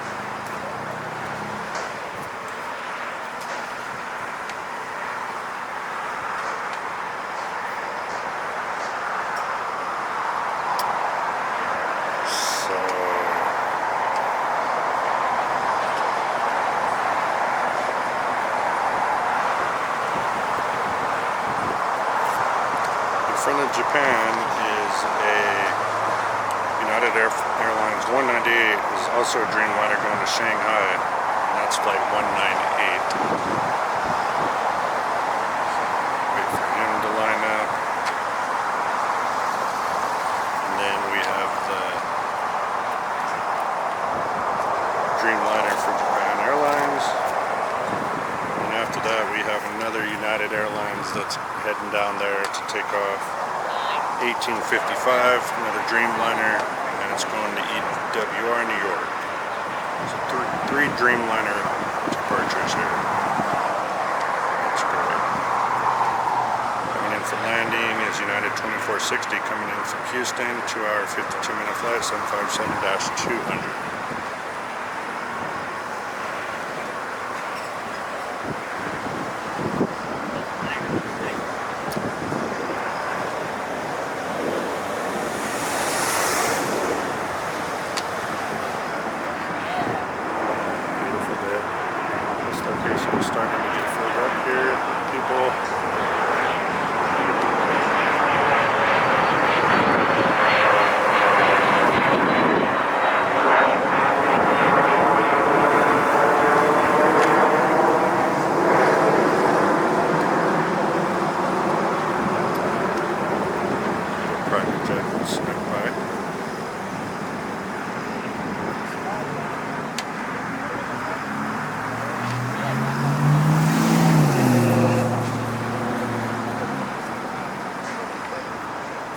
In front of Japan is a United Airlines 198, is also a Dreamliner going to Shanghai, and that's flight 198. Wait for him to line up. And then we have the Dreamliner for Japan Airlines. And after that we have another United Airlines that's heading down there to take off. 1855, another Dreamliner, and it's going to EWR, New York. So three Dreamliner departures here. That's great. Coming in for landing is United 2460 coming in from Houston, 2 hour 52 minute flight, 757-200. Starting to get filled up here, people. Private jet will sneak by.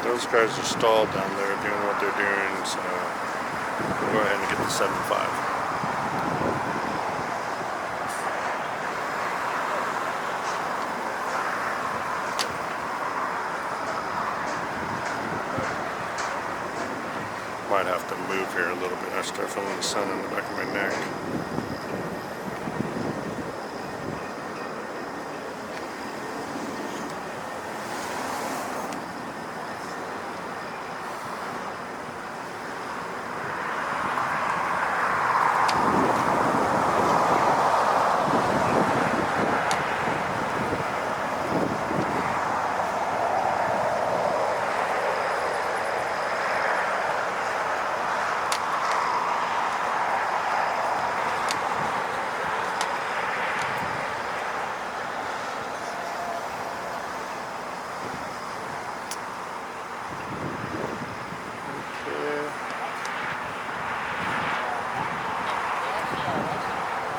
Those guys are stalled down there doing what they're doing, so we'll go ahead and get the 75. Might have to move here a little bit. I start feeling the sun in the back of my neck.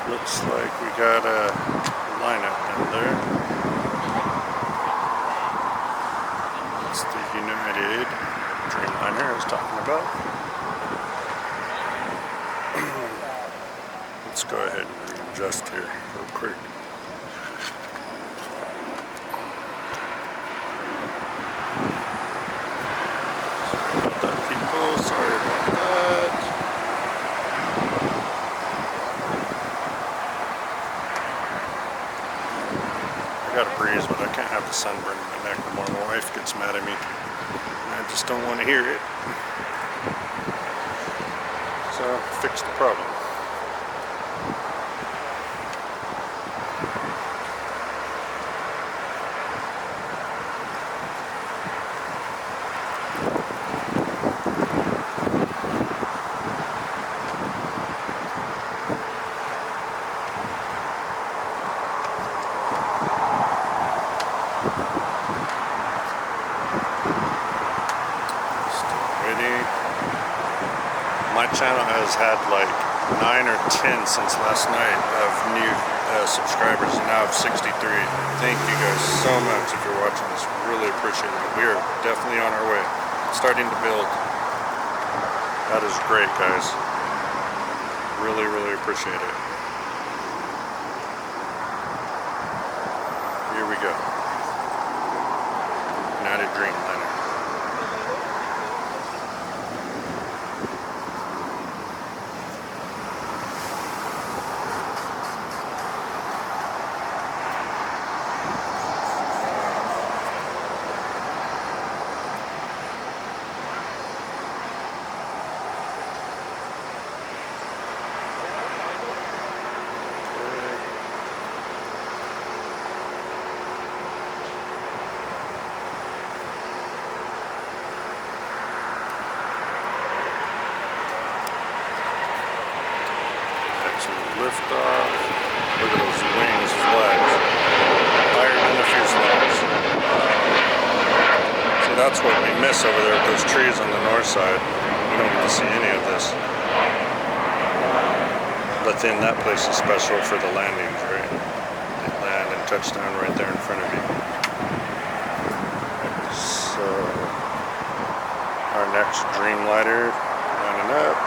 Looks like we got a lineup down there. It's the United Dreamliner I was talking about. Let's go ahead and readjust here real quick. Sorry about that, people. Sorry about that. I got a breeze, but I can't have the sun burning my neck no more. My wife gets mad at me. I just don't want to hear it. So, fix the problem. My channel has had like 9 or 10 since last night of new subscribers, and now I have 63. Thank you guys so much if you're watching this. Really appreciate it. We are definitely on our way. Starting to build. That is great, guys. Really, really appreciate it. Here we go. Dreamliner. Lift off. Look at those wings, flags. Higher than the fuselage. See, that's what we miss over there with those trees on the north side. We don't get to see any of this. But then that place is special for the landings, right? They land and touchdown right there in front of me. So, our next Dreamliner lining up.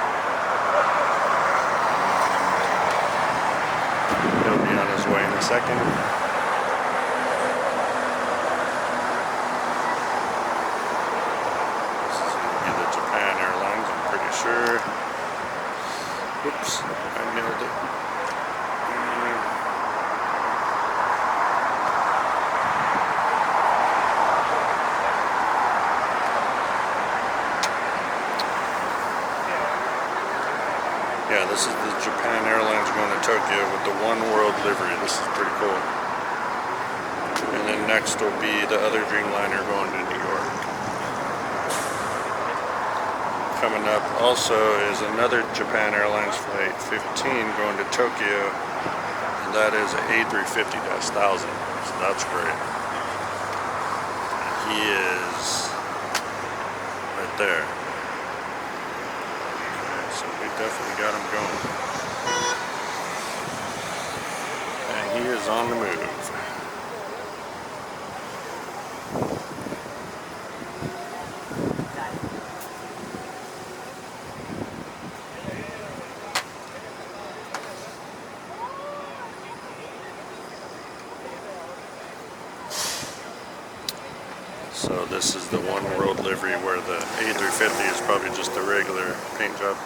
He'll be on his way in a second. This is going to be the Japan Airlines, I'm pretty sure. Oops, I nailed it. Yeah, this is the Japan Airlines going to Tokyo with the One World livery. This is pretty cool. And then next will be the other Dreamliner going to New York. Coming up also is another Japan Airlines flight 15 going to Tokyo. And that is an A350-1000. So that's great. And he is right there. So we definitely got him going. And he is on the move. So this is the One World livery where the A350 is probably just a regular paint job.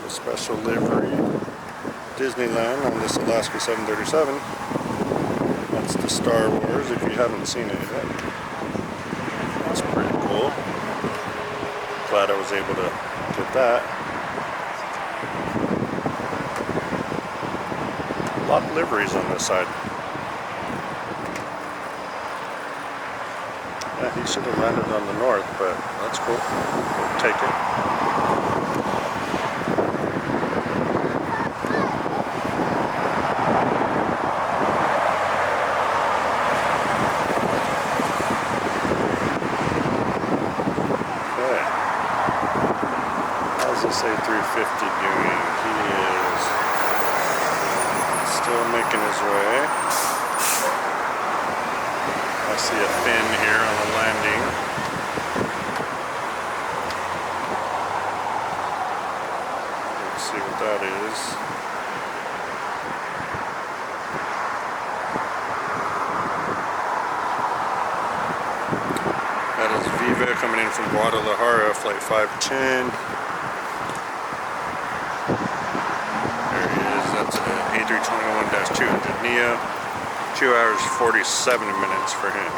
Special livery Disneyland on this Alaska 737. That's the Star Wars if you haven't seen it yet. That's pretty cool. Glad I was able to get that. A lot of liveries on this side. Yeah, he should have landed on the north, but that's cool. We'll take it. This A350 doing? He is still making his way. I see a fin here on the landing. Let's see what that is. That is Viva coming in from Guadalajara, flight 510. That's an A321-200 Neo. 2 hours 47 minutes for him.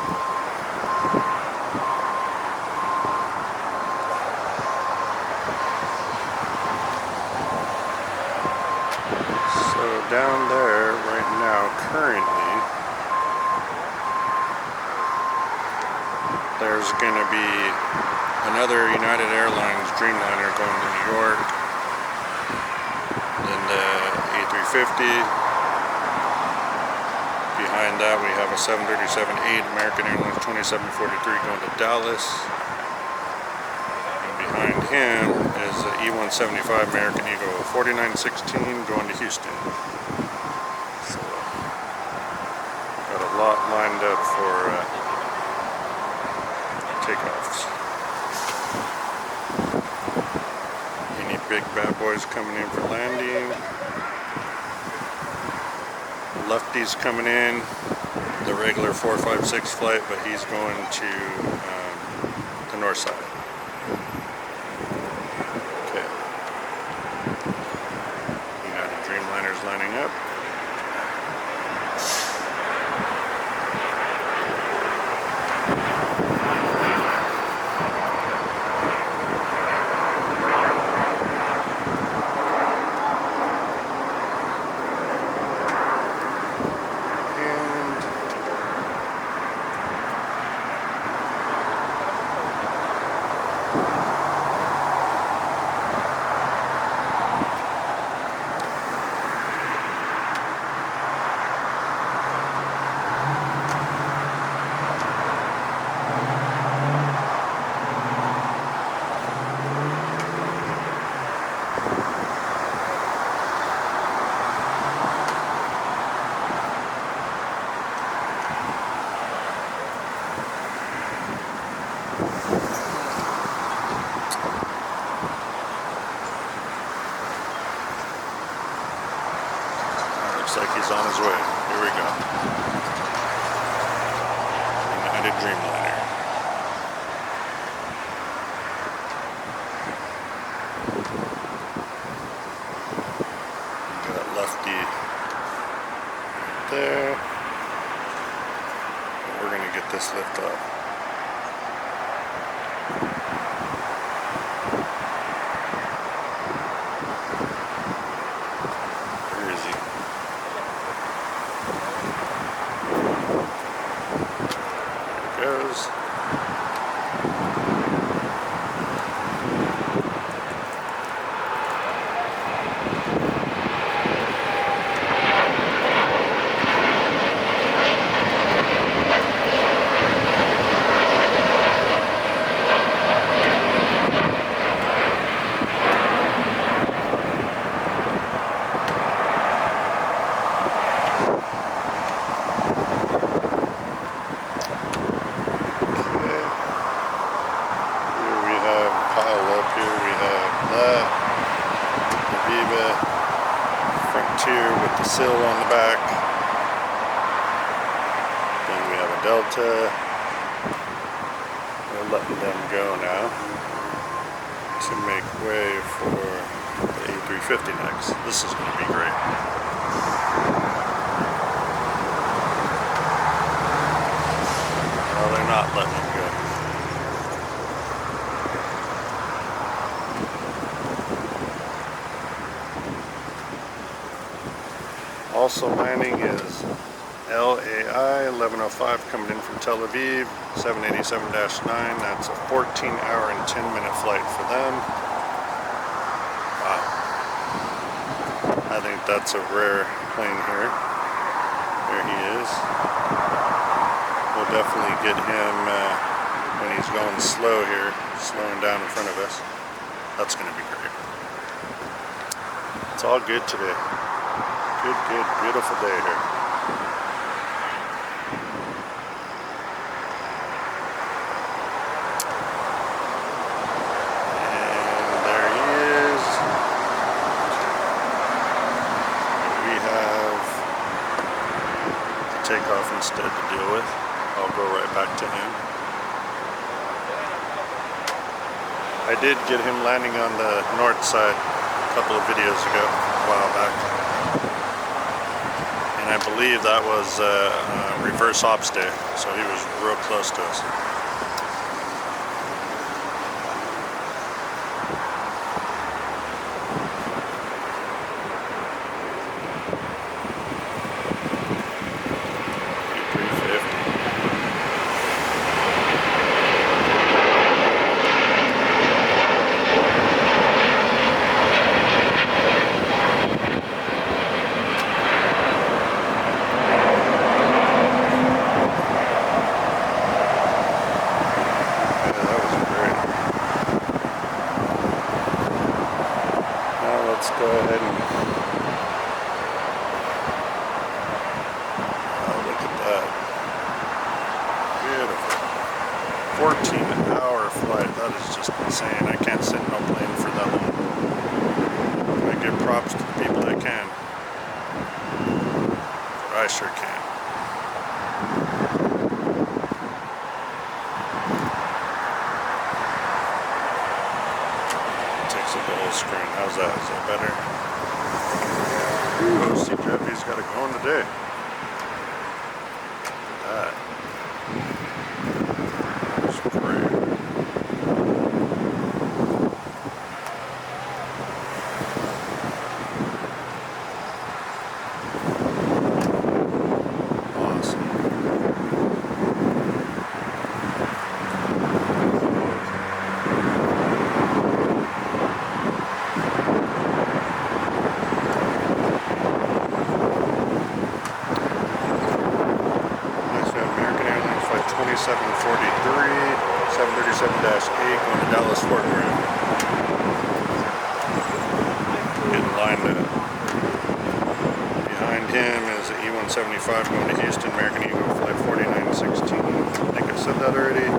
So down there right now, currently, There's going to be another United Airlines Dreamliner going to New York. Then the A350. Behind that we have a 737-8 American Airlines 2743 going to Dallas. And behind him is the E175 American Eagle 4916 going to Houston. So got a lot lined up for takeoffs. Any big bad boys coming in for landing. Lefty's coming in, the regular 456 flight, but he's going to the north side. Okay. United Dreamliner's lining up. Looks like he's on his way. Here we go. United Dreamliner. Got Lefty right there. We're going to get this lift up. With the sill on the back. Then we have a Delta. We're letting them go now to make way for the A350 next. This is going to be great. Well, they're not letting them go. Also landing is LAI 1105 coming in from Tel Aviv, 787-9. That's a 14-hour and 10-minute flight for them. Wow. I think that's a rare plane here. There he is. We'll definitely get him when he's going slow here, slowing down in front of us. That's going to be great. It's all good today. Good, beautiful day here. And there he is. We have the takeoff instead to deal with. I'll go right back to him. I did get him landing on the north side a couple of videos ago, a while back. And I believe that was reverse ops day, so he was real close to us. props to the people that can. I sure can. Takes up the whole screen. How's that? Is that better? Ooh, CJV's got it going today. Look at that. That's great. American Airlines flight 2743, 737-8 going to Dallas Fort Worth. Getting lined up. Behind him is the E175 going to Houston, American Eagle flight 4916. I think I said that already.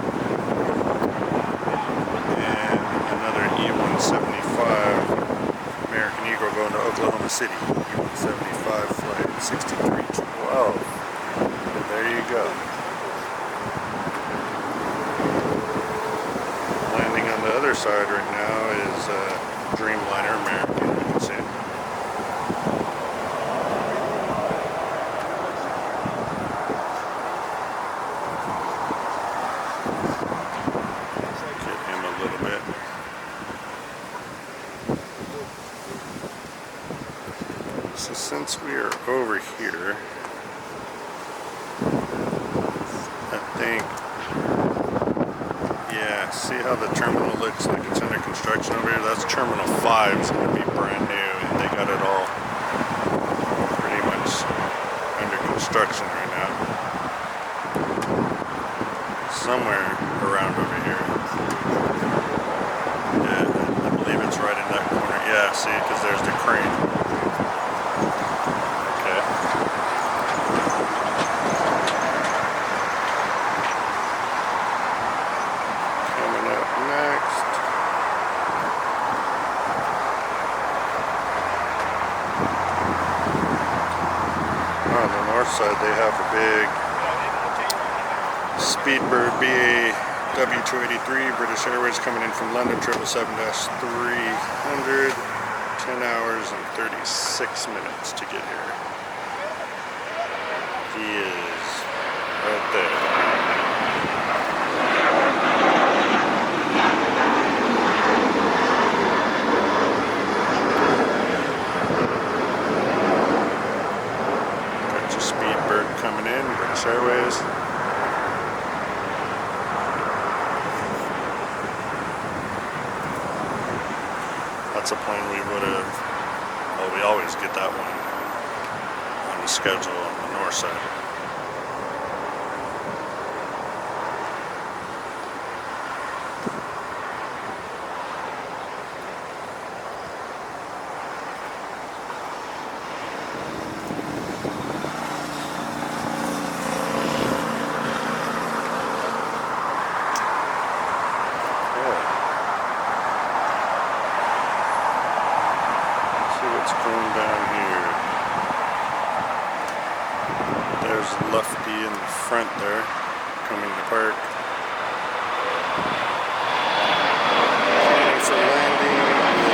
And another E175 American Eagle going to Oklahoma City. E175 flight 6312. There you go. Landing on the other side right now is Dreamliner American. You can see it. Get him a little bit. So since we are over here, yeah, see how the terminal looks like it's under construction over here? That's Terminal 5. It's going to be brand new, and they got it all pretty much under construction right now. Somewhere around over here. Yeah, I believe it's right in that corner. Yeah, see, because there's the crane. Okay. Next. On the north side they have a big Speedbird BA W283 British Airways coming in from London 777-300, 10 hours and 36 minutes to get here. He is right there. Coming in, British Airways. That's a plane we would have, well, we always get that one on the schedule on the north side. Going down here. There's Lufty in the front there, coming to park. Planning for landing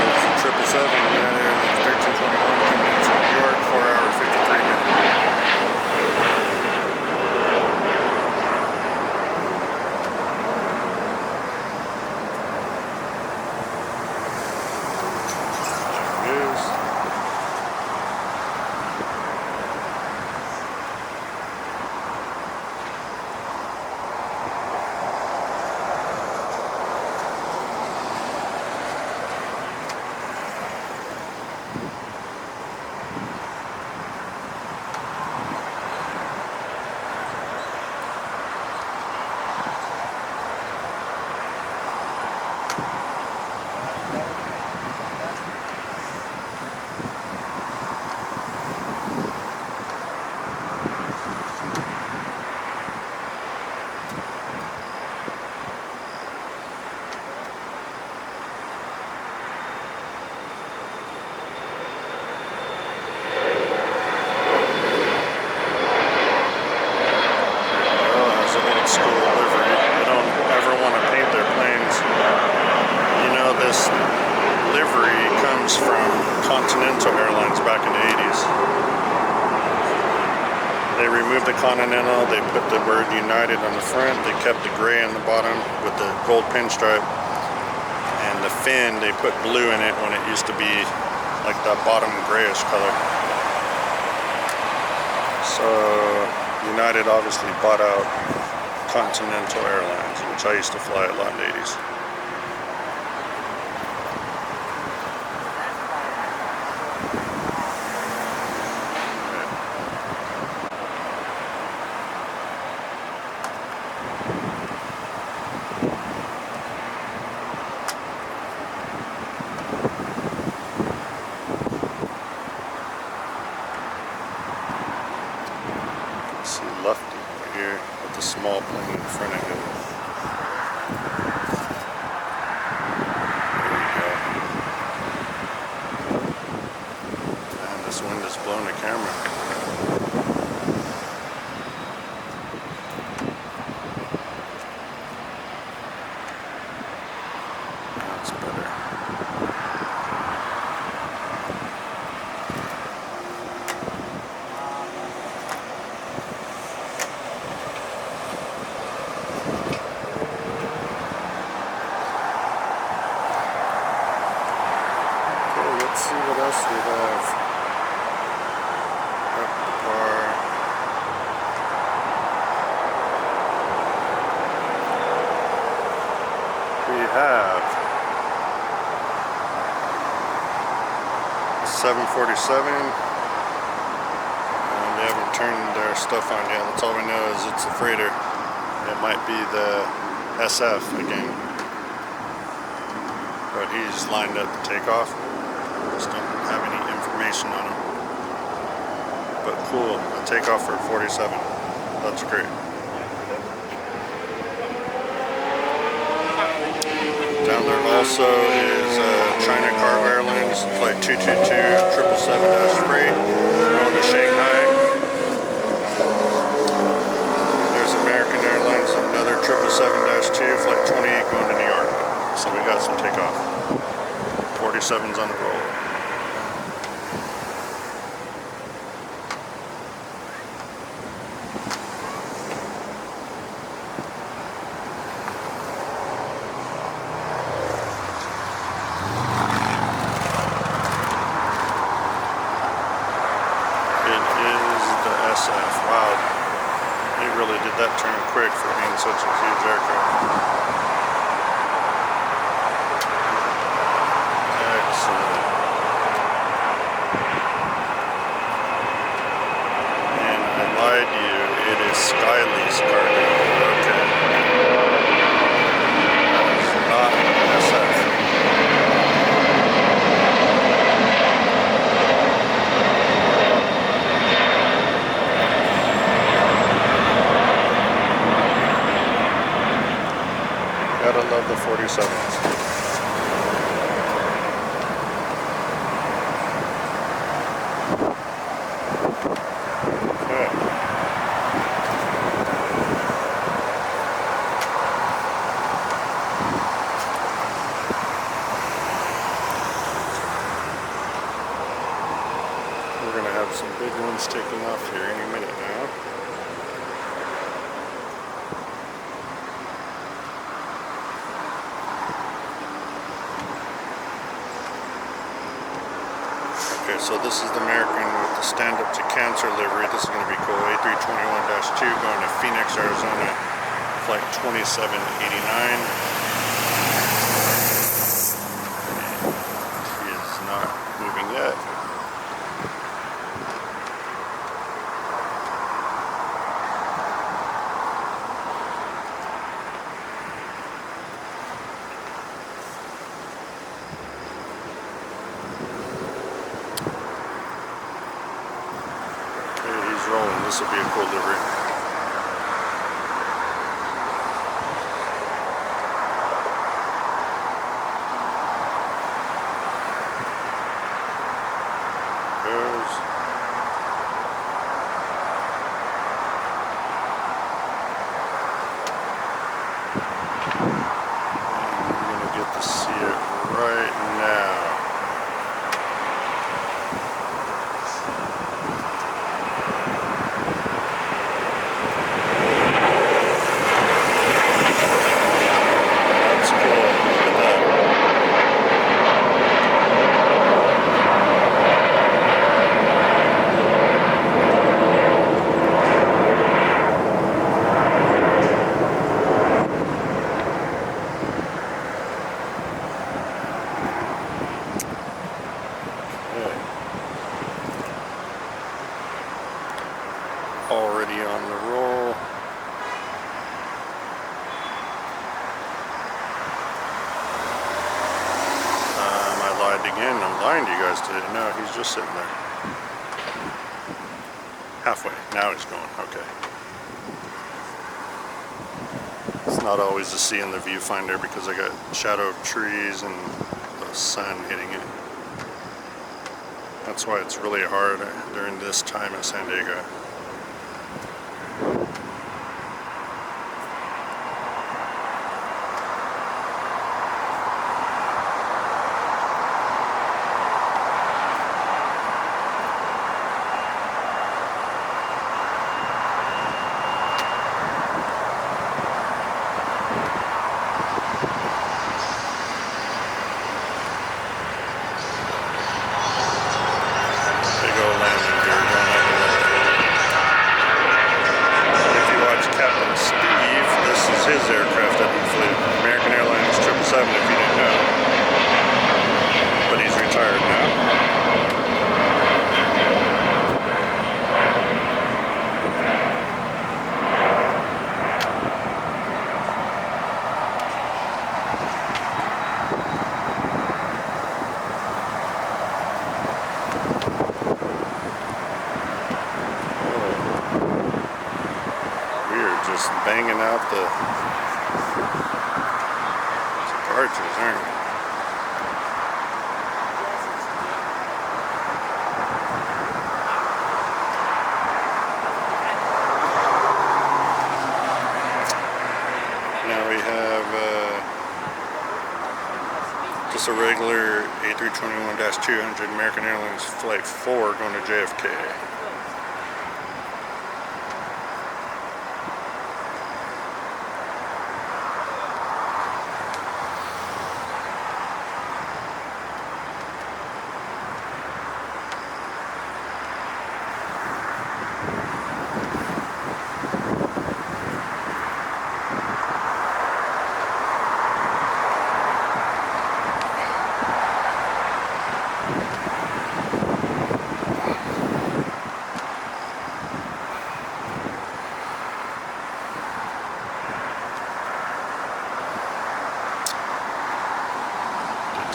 is 777, United Airlines 1321 coming in from New York, 4 hour 53 minutes. removed the Continental, they put the word United on the front, they kept the gray on the bottom with the gold pinstripe, and the fin, they put blue in it when it used to be like that bottom grayish color. So United obviously bought out Continental Airlines, which I used to fly a lot in the 80s. See Lefty right here with the small plane in front of him. There you go. And this wind is blowing the camera. That's better. Let's see what else we have. Up the bar. We have 747, and they haven't turned their stuff on yet. That's all we know is it's a freighter. It might be the SF again, but he's lined up to take off. Just don't have any information on him. But cool, a takeoff for 47. That's great. Down there also is China Cargo Airlines, flight 222 777-freight, going to Shanghai. There's American Airlines, another 777-2, flight 28 going to New York. So we got some takeoff. 47's on the roll. Wow, he really did that turn quick for being such a huge aircraft. Excellent. And I lied to you, it is Skylease cargo. Okay. That is not SF. Gotta love the 47s. Okay. We're gonna have some big ones taking off here any minute now. Okay, so this is the American with the stand-up to cancer livery. This is going to be cool. A321-2 going to Phoenix, Arizona, flight 2789. He is not moving yet. Rolling. This will be a cool livery. Goes. And you're gonna get to see it right now. already on the roll. I lied again. I'm lying to you guys today. No, he's just sitting there. Halfway. Now he's going. Okay. It's not always to see in the viewfinder because I got shadow of trees and the sun hitting it. That's why it's really hard during this time in San Diego. His aircraft that he flew, American Airlines 777, if you didn't know, but he's retired now. We're just banging out the arches, aren't we? Now we have just a regular A321-200 American Airlines Flight 4 going to JFK.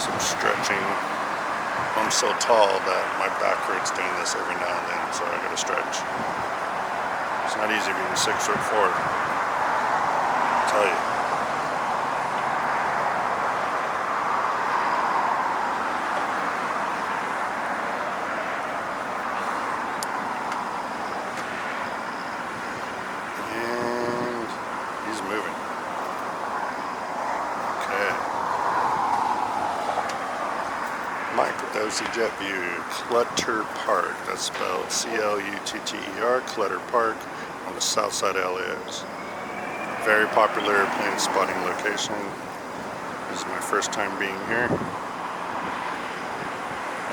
Some stretching. I'm so tall that my back hurts doing this every now and then, so I gotta stretch. It's not easy being 6'4", I'll tell you. And he's moving. Okay. Mike with OC Jet View, Clutter Park, that's spelled C-L-U-T-T-E-R, Clutter Park on the Southside LAX. Very popular airplane spotting location. This is my first time being here.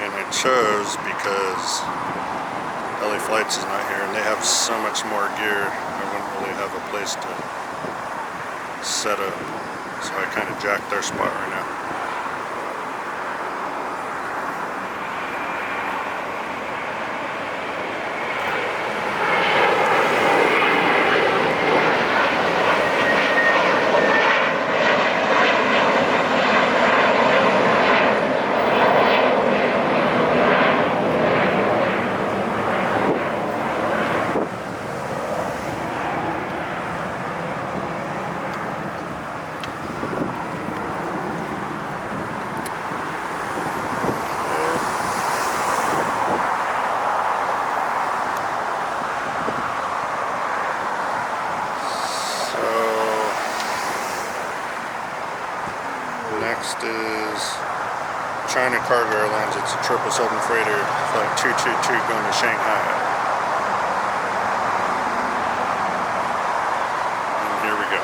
And I chose because LA Flights is not here and they have so much more gear, I wouldn't really have a place to set up. So I kind of jacked their spot right now. Next is China Cargo Airlines. It's a 777 freighter, flight 222 going to Shanghai. And here we go.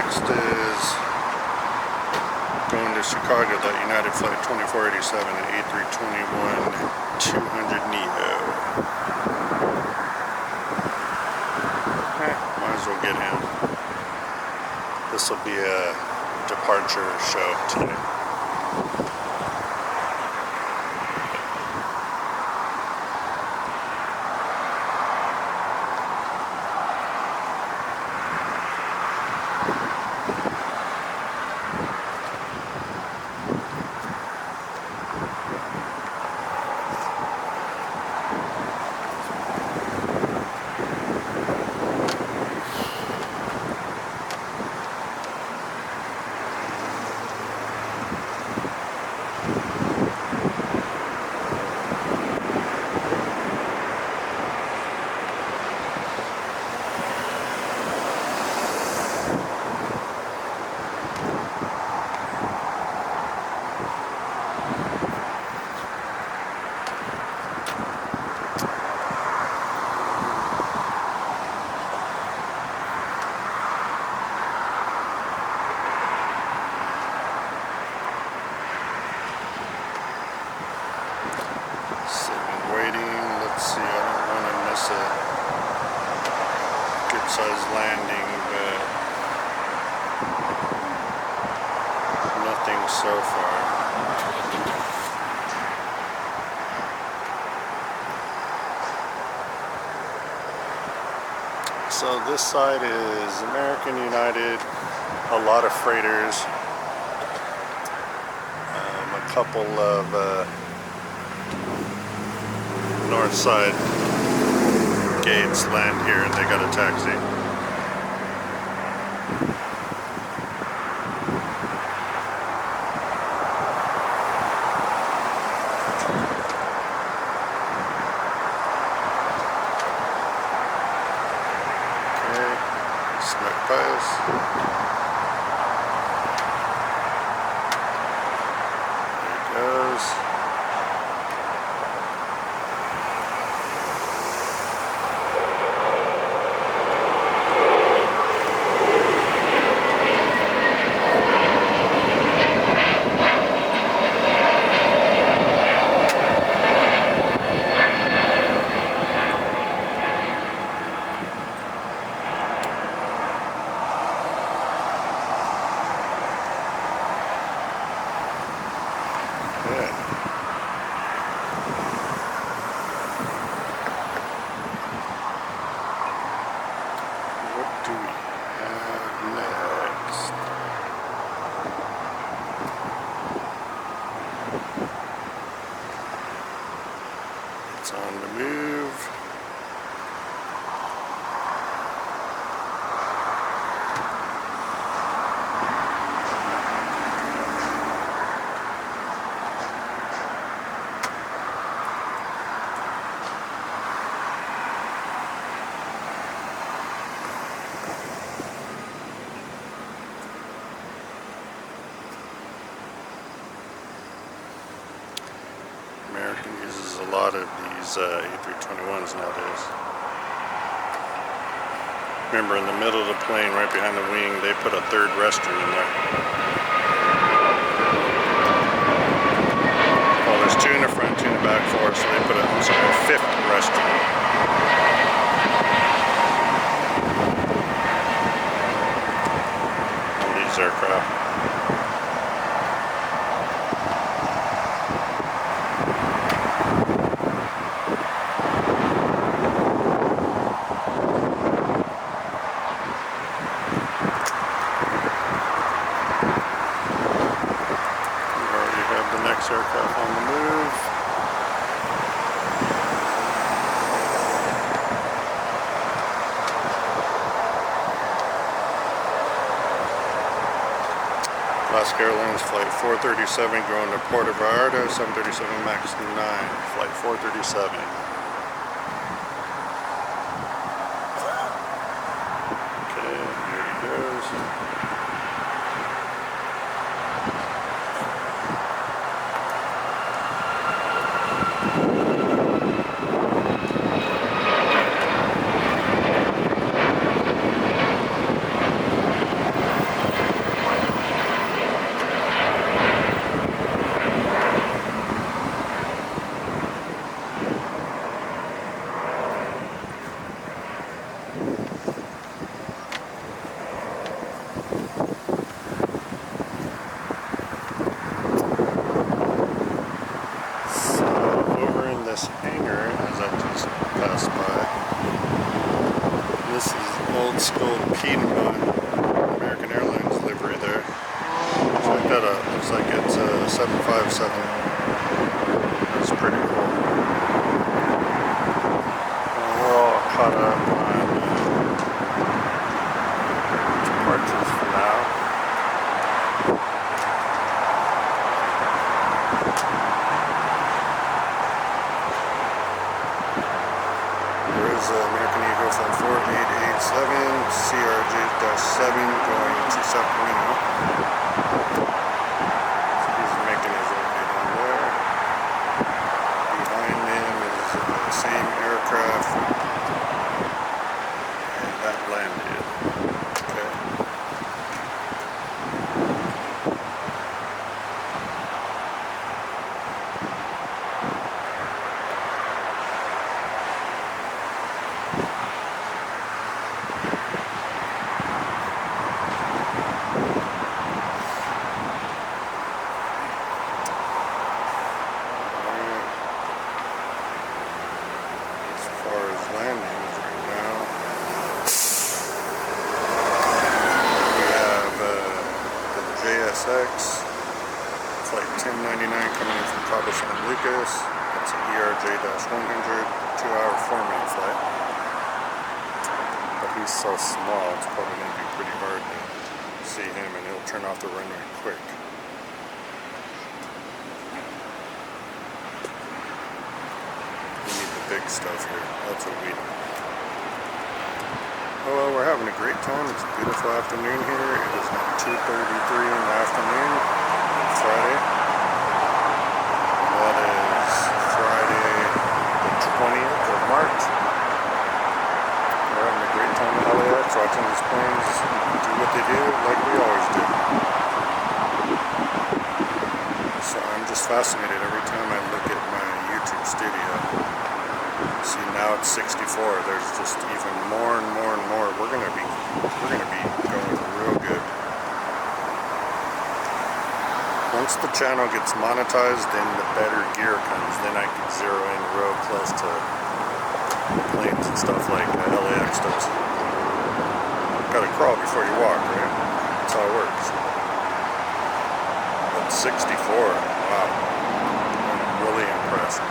Next is going to Chicago, that United Flight 2487 and A321-200neo. Might as well get him. This will be a departure show today. Good-sized landing, but nothing so far. So this side is American, United, a lot of freighters, a couple of north side gates land here and they got a taxi. Okay, Smith Pass. There it goes. It's on the move. American uses a lot of these A321s nowadays. Remember, in the middle of the plane, right behind the wing, they put a third restroom in there. Well, there's two in the front, two in the back, four, so they put a fifth restroom. On these aircraft. Aircraft on the move. Alaska Airlines Flight 437 going to Puerto Vallarta, 737 MAX 9, Flight 437. Okay, here he goes. this hangar as I just passed by. This is old school Piedmont American Airlines livery there. Check that out. Looks like it's a 757. That's pretty cool. And we're all caught up on departures for now. There is American Eagle Flight 4887 CRJ-7 going to Sacramento. So he's making his way down there. Behind him is the same aircraft, and that landed. Okay. Flight 1099 coming in from Cabo San Lucas. It's an ERJ-100, 2-hour 4-minute flight. But he's so small, it's probably going to be pretty hard to see him, and he'll turn off the runway quick. We need the big stuff here. That's what we need. Oh, well, we're having a great time. It's a beautiful afternoon here. It is now 2:33 in the afternoon on Friday. And that is Friday the 20th of March. We're having a great time at LAX, watching these planes do what they do like we always do. So I'm just fascinated every time I look at my YouTube studio. See, now it's 64. There's just even more and more and more. We're gonna be going real good. Once the channel gets monetized, then the better gear comes. Then I can zero in real close to planes and stuff like LAX does. Gotta crawl before you walk, right? That's how it works. But 64, wow. I'm really impressed.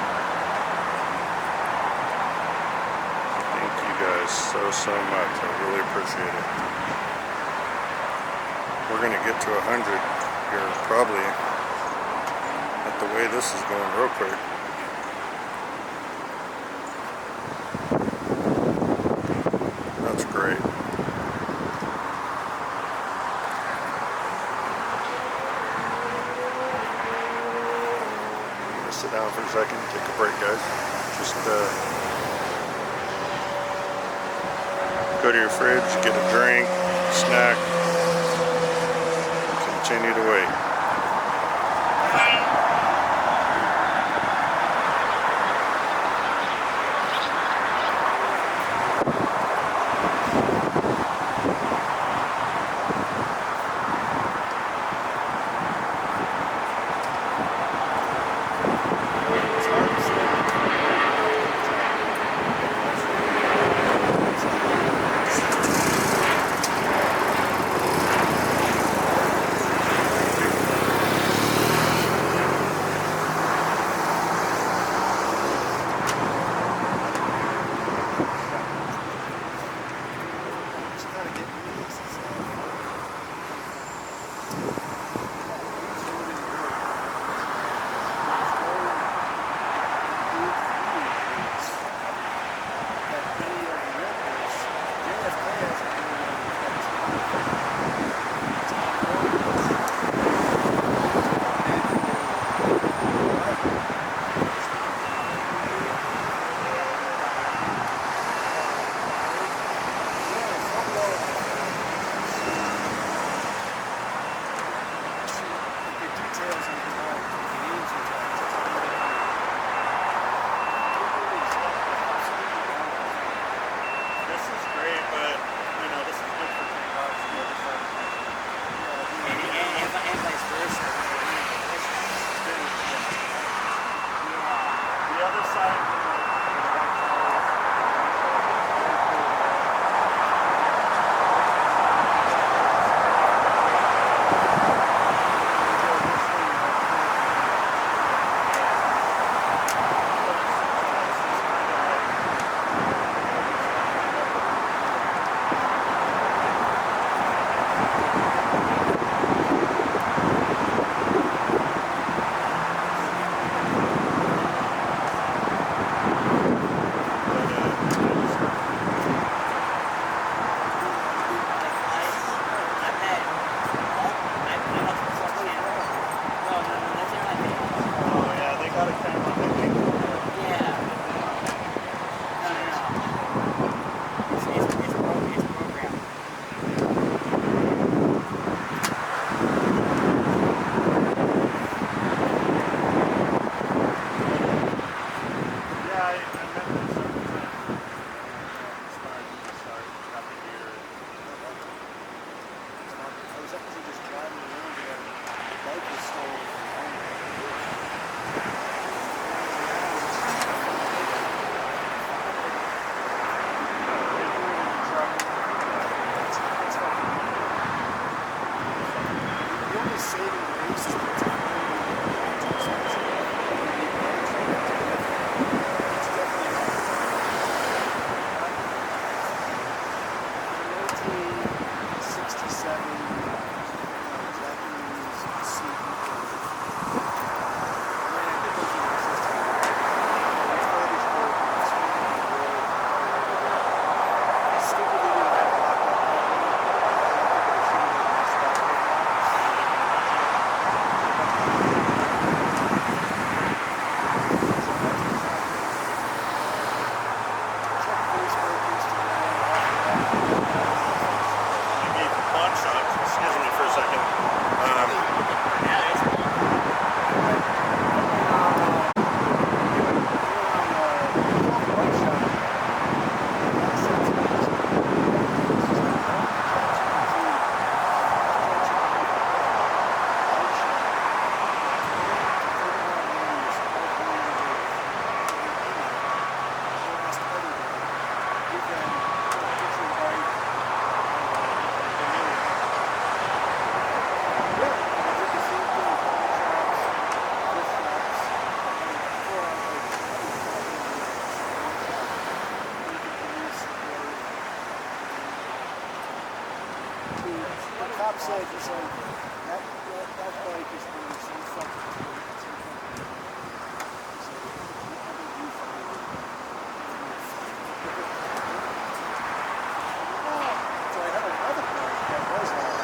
So much. I really appreciate it. We're going to get to 100 here probably at the way this is going real quick. That's great. I'm going to sit down for a second and take a break, guys. Just go to your fridge, get a drink, snack, continue to wait. said, he said, that bike is going to be so fucking cool. So I had another bike that was like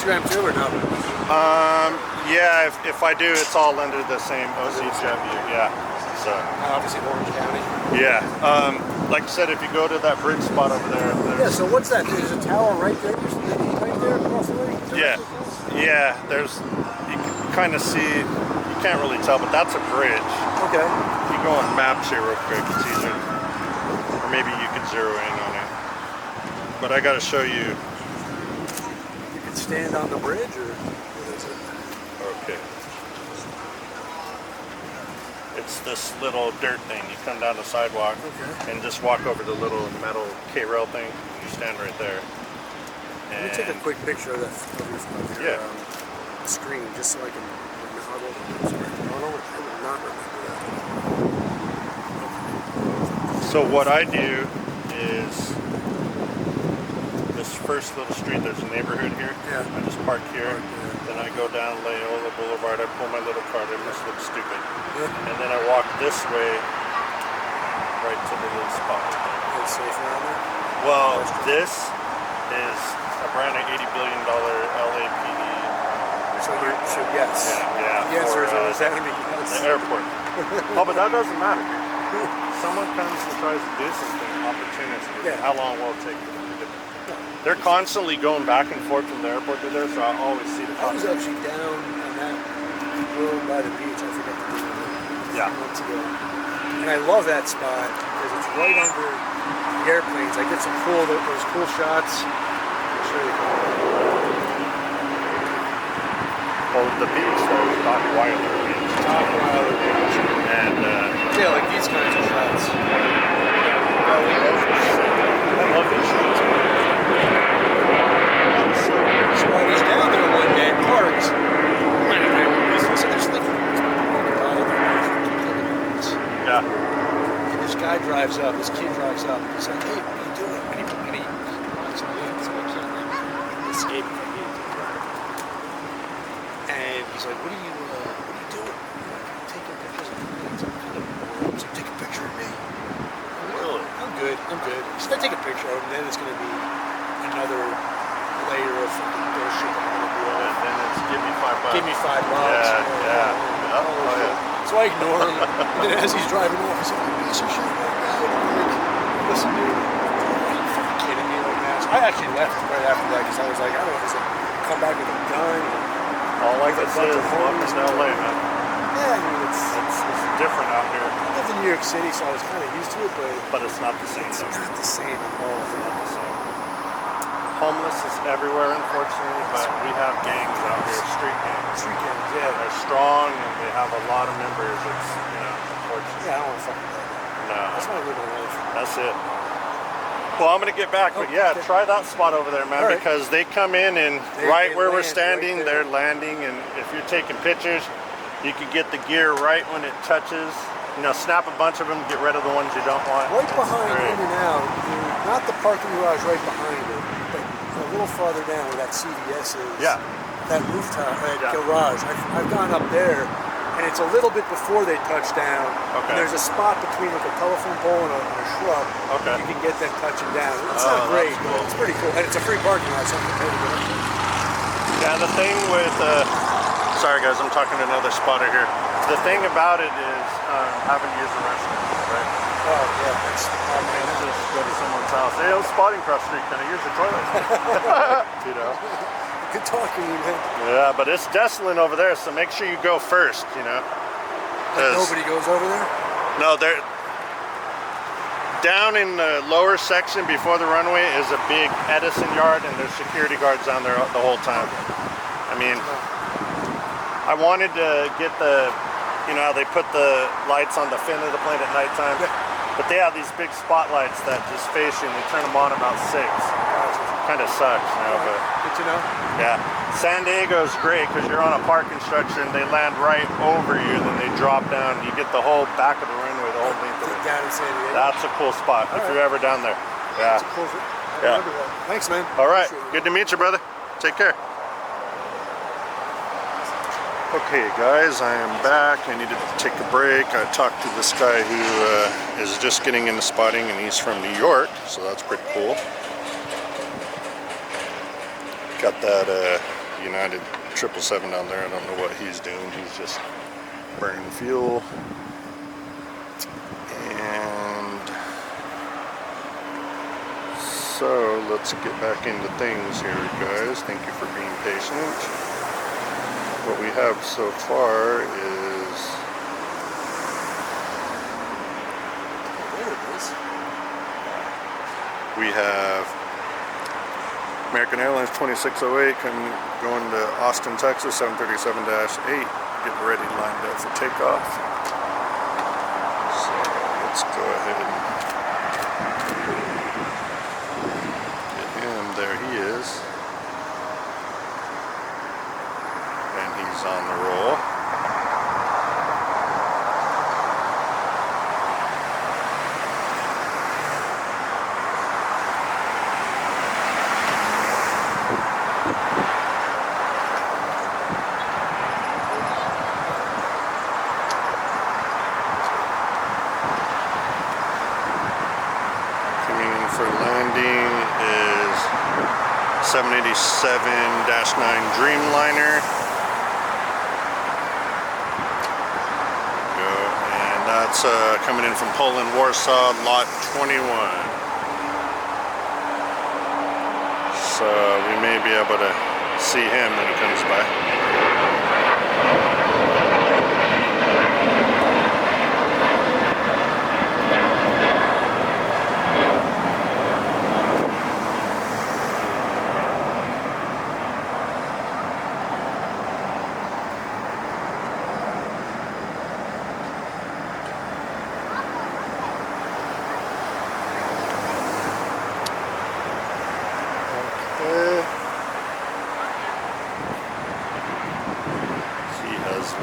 Instagram too or no? Yeah, if I do, it's all under the same OC Jet View, yeah. So Obviously Orange County. yeah, like I said, if you go to that bridge spot over there. Yeah, so what's that? There's a tower right there, right there across the way? Yeah, there's, you can kind of see, you can't really tell, but that's a bridge. Okay. If you go on maps here real quick, it's easier. Or maybe you could zero in on it. But I gotta show you. You could stand on the bridge or what is it? Okay. It's this little dirt thing. You come down the sidewalk and just walk over the little metal K-rail thing. And you stand right there. And let me take a quick picture of that of your screen just so I can. I will not remember that. So what I do is this first little street. There's a neighborhood here. Yeah. I just park here. Then I go down Loyola Boulevard. I pull my little cart in. This looks stupid. And then I walk this way right to the little spot. It's safe around there? Well, this is a brand new $80 billion LAPD. So yes. Yeah. The answer is always having to yes. The airport. Oh, but that doesn't matter. someone comes and tries to do something opportunistic, Yeah. how long will it take them to do it? They're constantly going back and forth from the airport to there, so I always see the I was cops. actually down on that road by the beach. I forget the name of it. Yeah. A few months ago. And I love that spot because it's right under the airplanes. I get some those cool shots. I'll show you. Well, the beach though is Doc Wilder Beach. Top Wilder Beach. And Yeah, like these kinds of shots. I love these shots. So I was down there one day, parked. So there's like Yeah. and this guy drives up, this kid drives up, and he's like, hey, what are you doing? And he knocks me in, so I can't like escape if I need to. And he's like, what are you doing? I'm taking pictures of planes. I'm kind of bored. He's like, take a picture of me. Really? I'm good. He said, take a picture of him, then it's going to be another layer of fucking bullshit that I'm going to do. And then it's give me $5. Give me $5. Yeah. Oh, yeah. So I ignore him. And then as he's driving off, he's like, piece of shit, right now. And I'm like, listen, dude, are you fucking kidding me right now? So I actually left right after that because I was like, I don't know if he's going to come back with a gun. All I can say is welcome to LA, man. Yeah, I mean, it's different out here. I lived in New York City, so I was kind of used to it, But it's not the same. it's not the same at all. It's not the same. Homeless is everywhere, unfortunately, but we have gangs out here, street gangs. Street gangs, yeah. They're strong and they have a lot of members. It's, unfortunate. Yeah, I don't want to fucking do that. No. That's why I live my life. That's it. Well, I'm going to get back, but yeah, Okay. try that spot over there, man, All right. because they come in and They where we're land standing, right there. they're landing, and if you're taking pictures, you can get the gear right when it touches. Snap a bunch of them, get rid of the ones you don't want. Right It's behind great. In and Out, not the parking garage right behind it, but a little farther down where that CVS is. Yeah. That rooftop, that Yeah. garage. I've gone up there, and it's a little bit before they touch down. Okay. And there's a spot between like a telephone pole and a shrub. Okay. You can get them touching down. It's Oh, not great, that's but cool. it's pretty cool. And it's a free parking lot, so I'm going to pay to get up there. Yeah, the thing with, sorry guys, I'm talking to another spotter here. The thing about it is having to use the restroom, right? Oh, yeah, that's the problem right now. Just go to someone's house. Hey, I'm spotting cross street. Can I use the toilet? Good talking to you, man. Yeah, but it's desolate over there, so make sure you go first, 'Cause- Nobody goes over there? No, they're down in the lower section before the runway is a big Edison yard, and there's security guards down there the whole time. I mean, I wanted to get how they put the lights on the fin of the plane at nighttime, but they have these big spotlights that just face you, and they turn them on about 6. Kind of sucks, but Good to know. yeah. San Diego's great because you're on a parking structure and they land right over you, then they drop down. You get the whole back of the runway, the whole length of it. Down in San Diego. That's a cool spot if you're ever down there. Yeah. That's a cool. I Yeah. remember that. Thanks, man. All right. Appreciate it. Good to meet you, brother. Take care. Okay, guys, I am back. I needed to take a break. I talked to this guy who is just getting into spotting, and he's from New York, so that's pretty cool. Got that United 777 down there. I don't know what he's doing. He's just burning fuel. And so let's get back into things here, guys. Thank you for being patient. What we have so far is There it is. we have American Airlines 2608 going to Austin, Texas, 737-8, getting ready, lined up for takeoff. So let's go ahead and get him. There he is. And he's on the roll. Coming in for landing is 787-9 Dreamliner. And That's coming in from Poland, Warsaw, lot 21. So we may be able to see him when he comes by.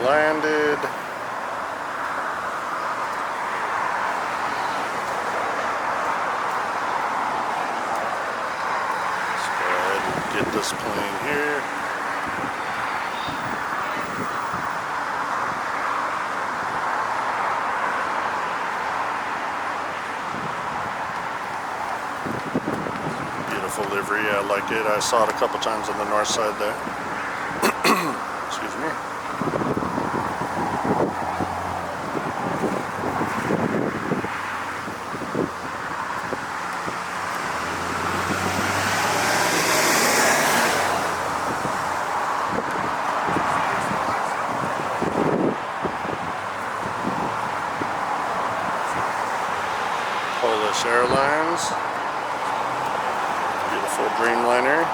Landed. Let's go ahead and get this plane here. Beautiful livery, I like it. I saw it a couple times on the north side there. Excuse me. Country Airlines, beautiful Dreamliner.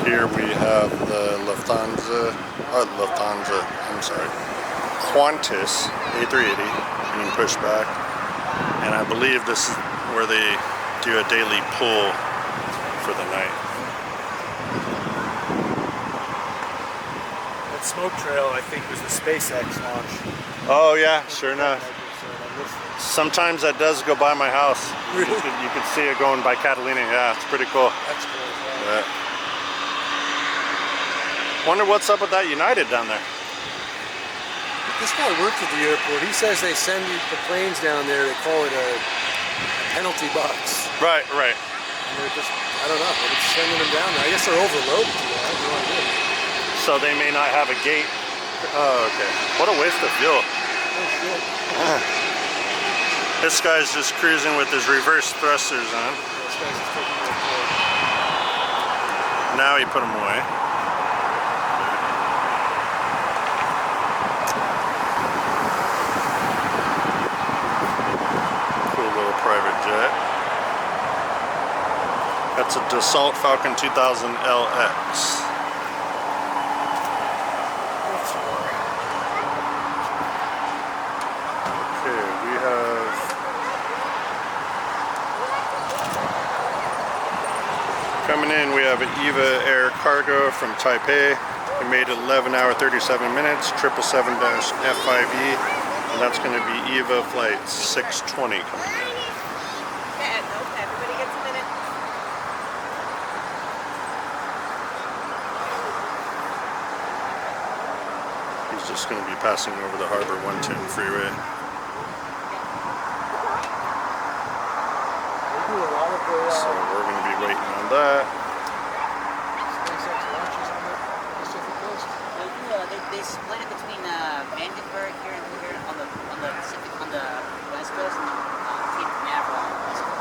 Here we have the Qantas A380 being pushed back, and I believe this is where they do a daily pull for the night. That smoke trail, I think, was the SpaceX launch. Oh yeah, sure enough. Sometimes that does go by my house. Really? You could see it going by Catalina. Yeah, it's pretty cool. That's cool. Yeah. Wonder what's up with that United down there. This guy worked at the airport. He says they send you the planes down there. They call it a penalty box. Right. And they're just, I don't know, they're just sending them down there. I guess they're overloaded. I have no idea. So they may not have a gate. Oh, okay. What a waste of fuel. Oh, shit. This guy's just cruising with his reverse thrusters on. This guy's just taking the airport. Now he put them away. Private jet. That's a Dassault Falcon 2000 LX. Okay, we have coming in. We have an EVA Air Cargo from Taipei. We made 11 hour 37 minutes, 777-F5E, and that's going to be EVA flight 620 coming in. Everybody gets a minute. He's just going to be passing over the Harbor 110 freeway. So we're going to be waiting on that. SpaceX launches on the Pacific Coast. They split it between Vandenberg here and here on the Pacific, on the West Coast, and Cape Canaveral on the West Coast.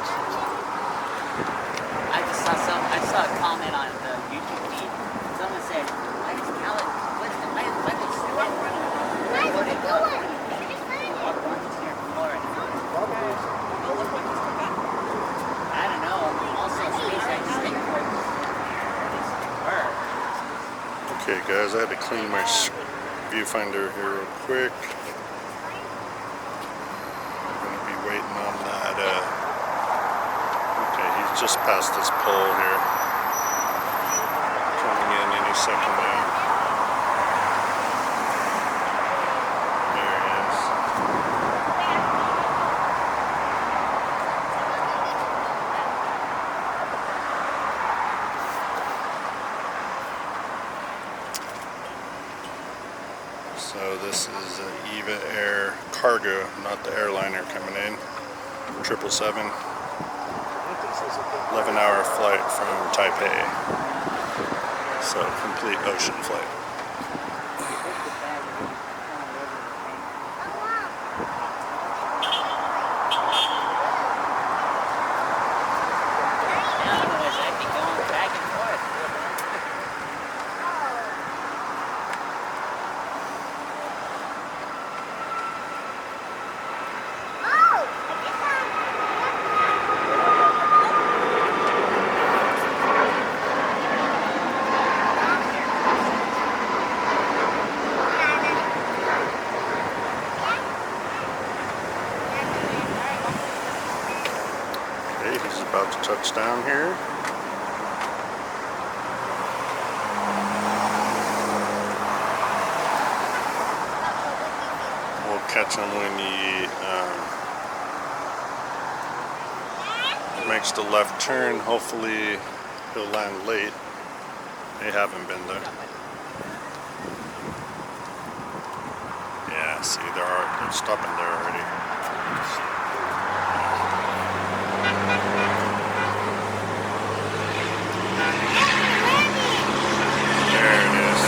I saw a comment on the YouTube feed. Someone said, "Why is Cali? Why did California? What launches here in Florida?" I don't know. Also, SpaceX Okay, guys, I had to clean my viewfinder here real quick. I'm going to be waiting on that. Okay, he's just past this pole here. Coming in any second now. There he is. So this is an Eva Air cargo, not the airliner coming in. 777. 11-hour flight from Taipei. So complete ocean flight. Otherwise, I'd be going back and forth. Okay, he's about to touch down here. We'll catch him when he makes the left turn. Hopefully he'll land late. They haven't been though. Yeah, see, they're stopping there already. There it is.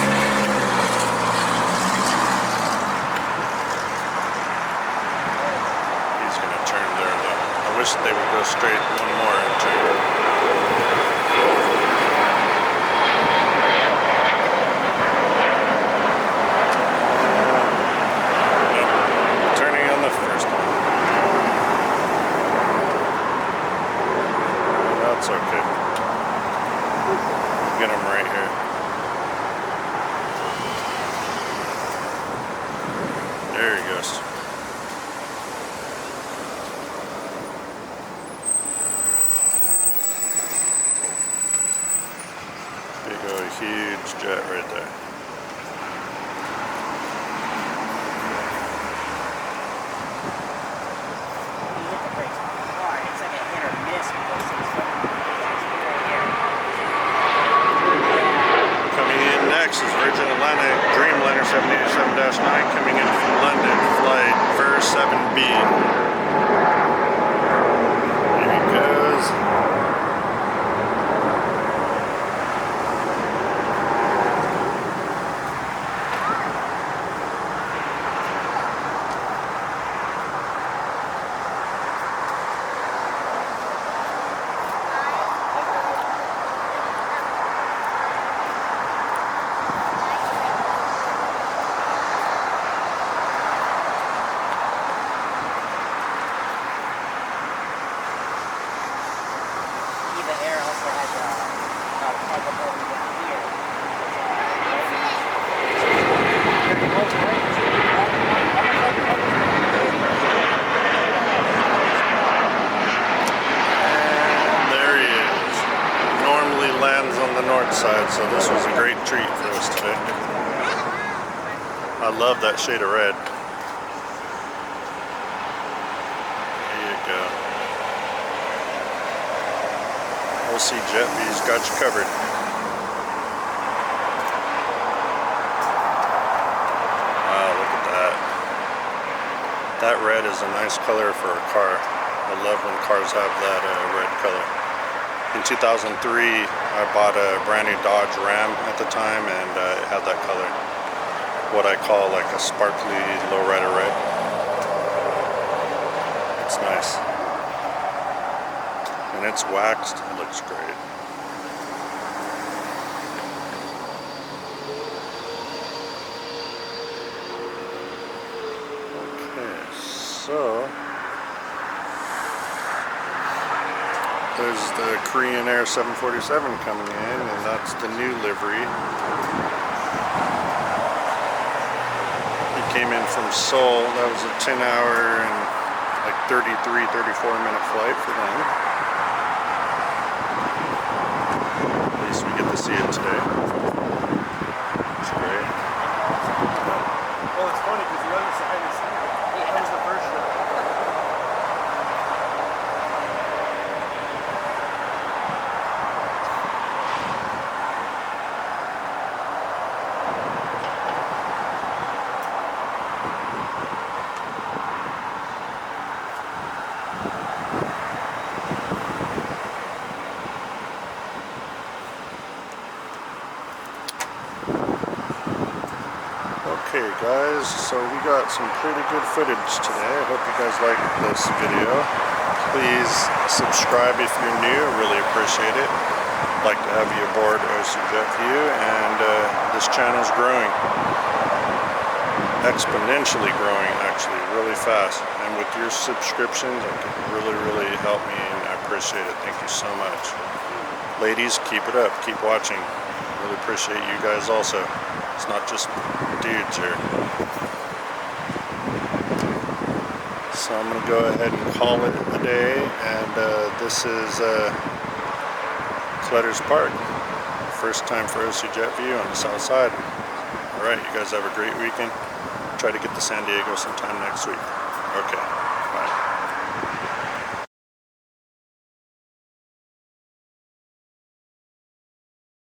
He's gonna turn there though. I wish they would go straight one more and turn. That's okay. Get him right here. There he goes. Big old huge jet right there. Dreamliner 787-9 coming in from London, flight VER 7B. There he goes. Side, so this was a great treat for us today. I love that shade of red. There you go. OC Jet V's got you covered. Wow, look at that. That red is a nice color for a car. I love when cars have that red color. In 2003, I bought a brand new Dodge Ram at the time, and it had that color. What I call like a sparkly lowrider red. It's nice. When it's waxed, it looks great. Okay, so there's the Korean Air 747 coming in, and that's the new livery. He came in from Seoul. That was a 10-hour and like 34-minute flight for them. At least we get to see it today. It's great. Well, it's funny because the other side is the first show. Okay guys, so we got some pretty good footage today. I hope you guys liked this video. Please subscribe if you're new, I really appreciate it. I'd like to have you aboard OC JetView, and this channel's growing. Exponentially growing, actually, really fast. And with your subscriptions, it can really help me, and I appreciate it. Thank you so much. Ladies, keep it up, keep watching. Really appreciate you guys also. It's not just dudes here. So I'm going to go ahead and call it a day, and this is Clutters Park. First time for OC JetView on the Southside. Alright, you guys have a great weekend. Try to get to San Diego sometime next week. Okay.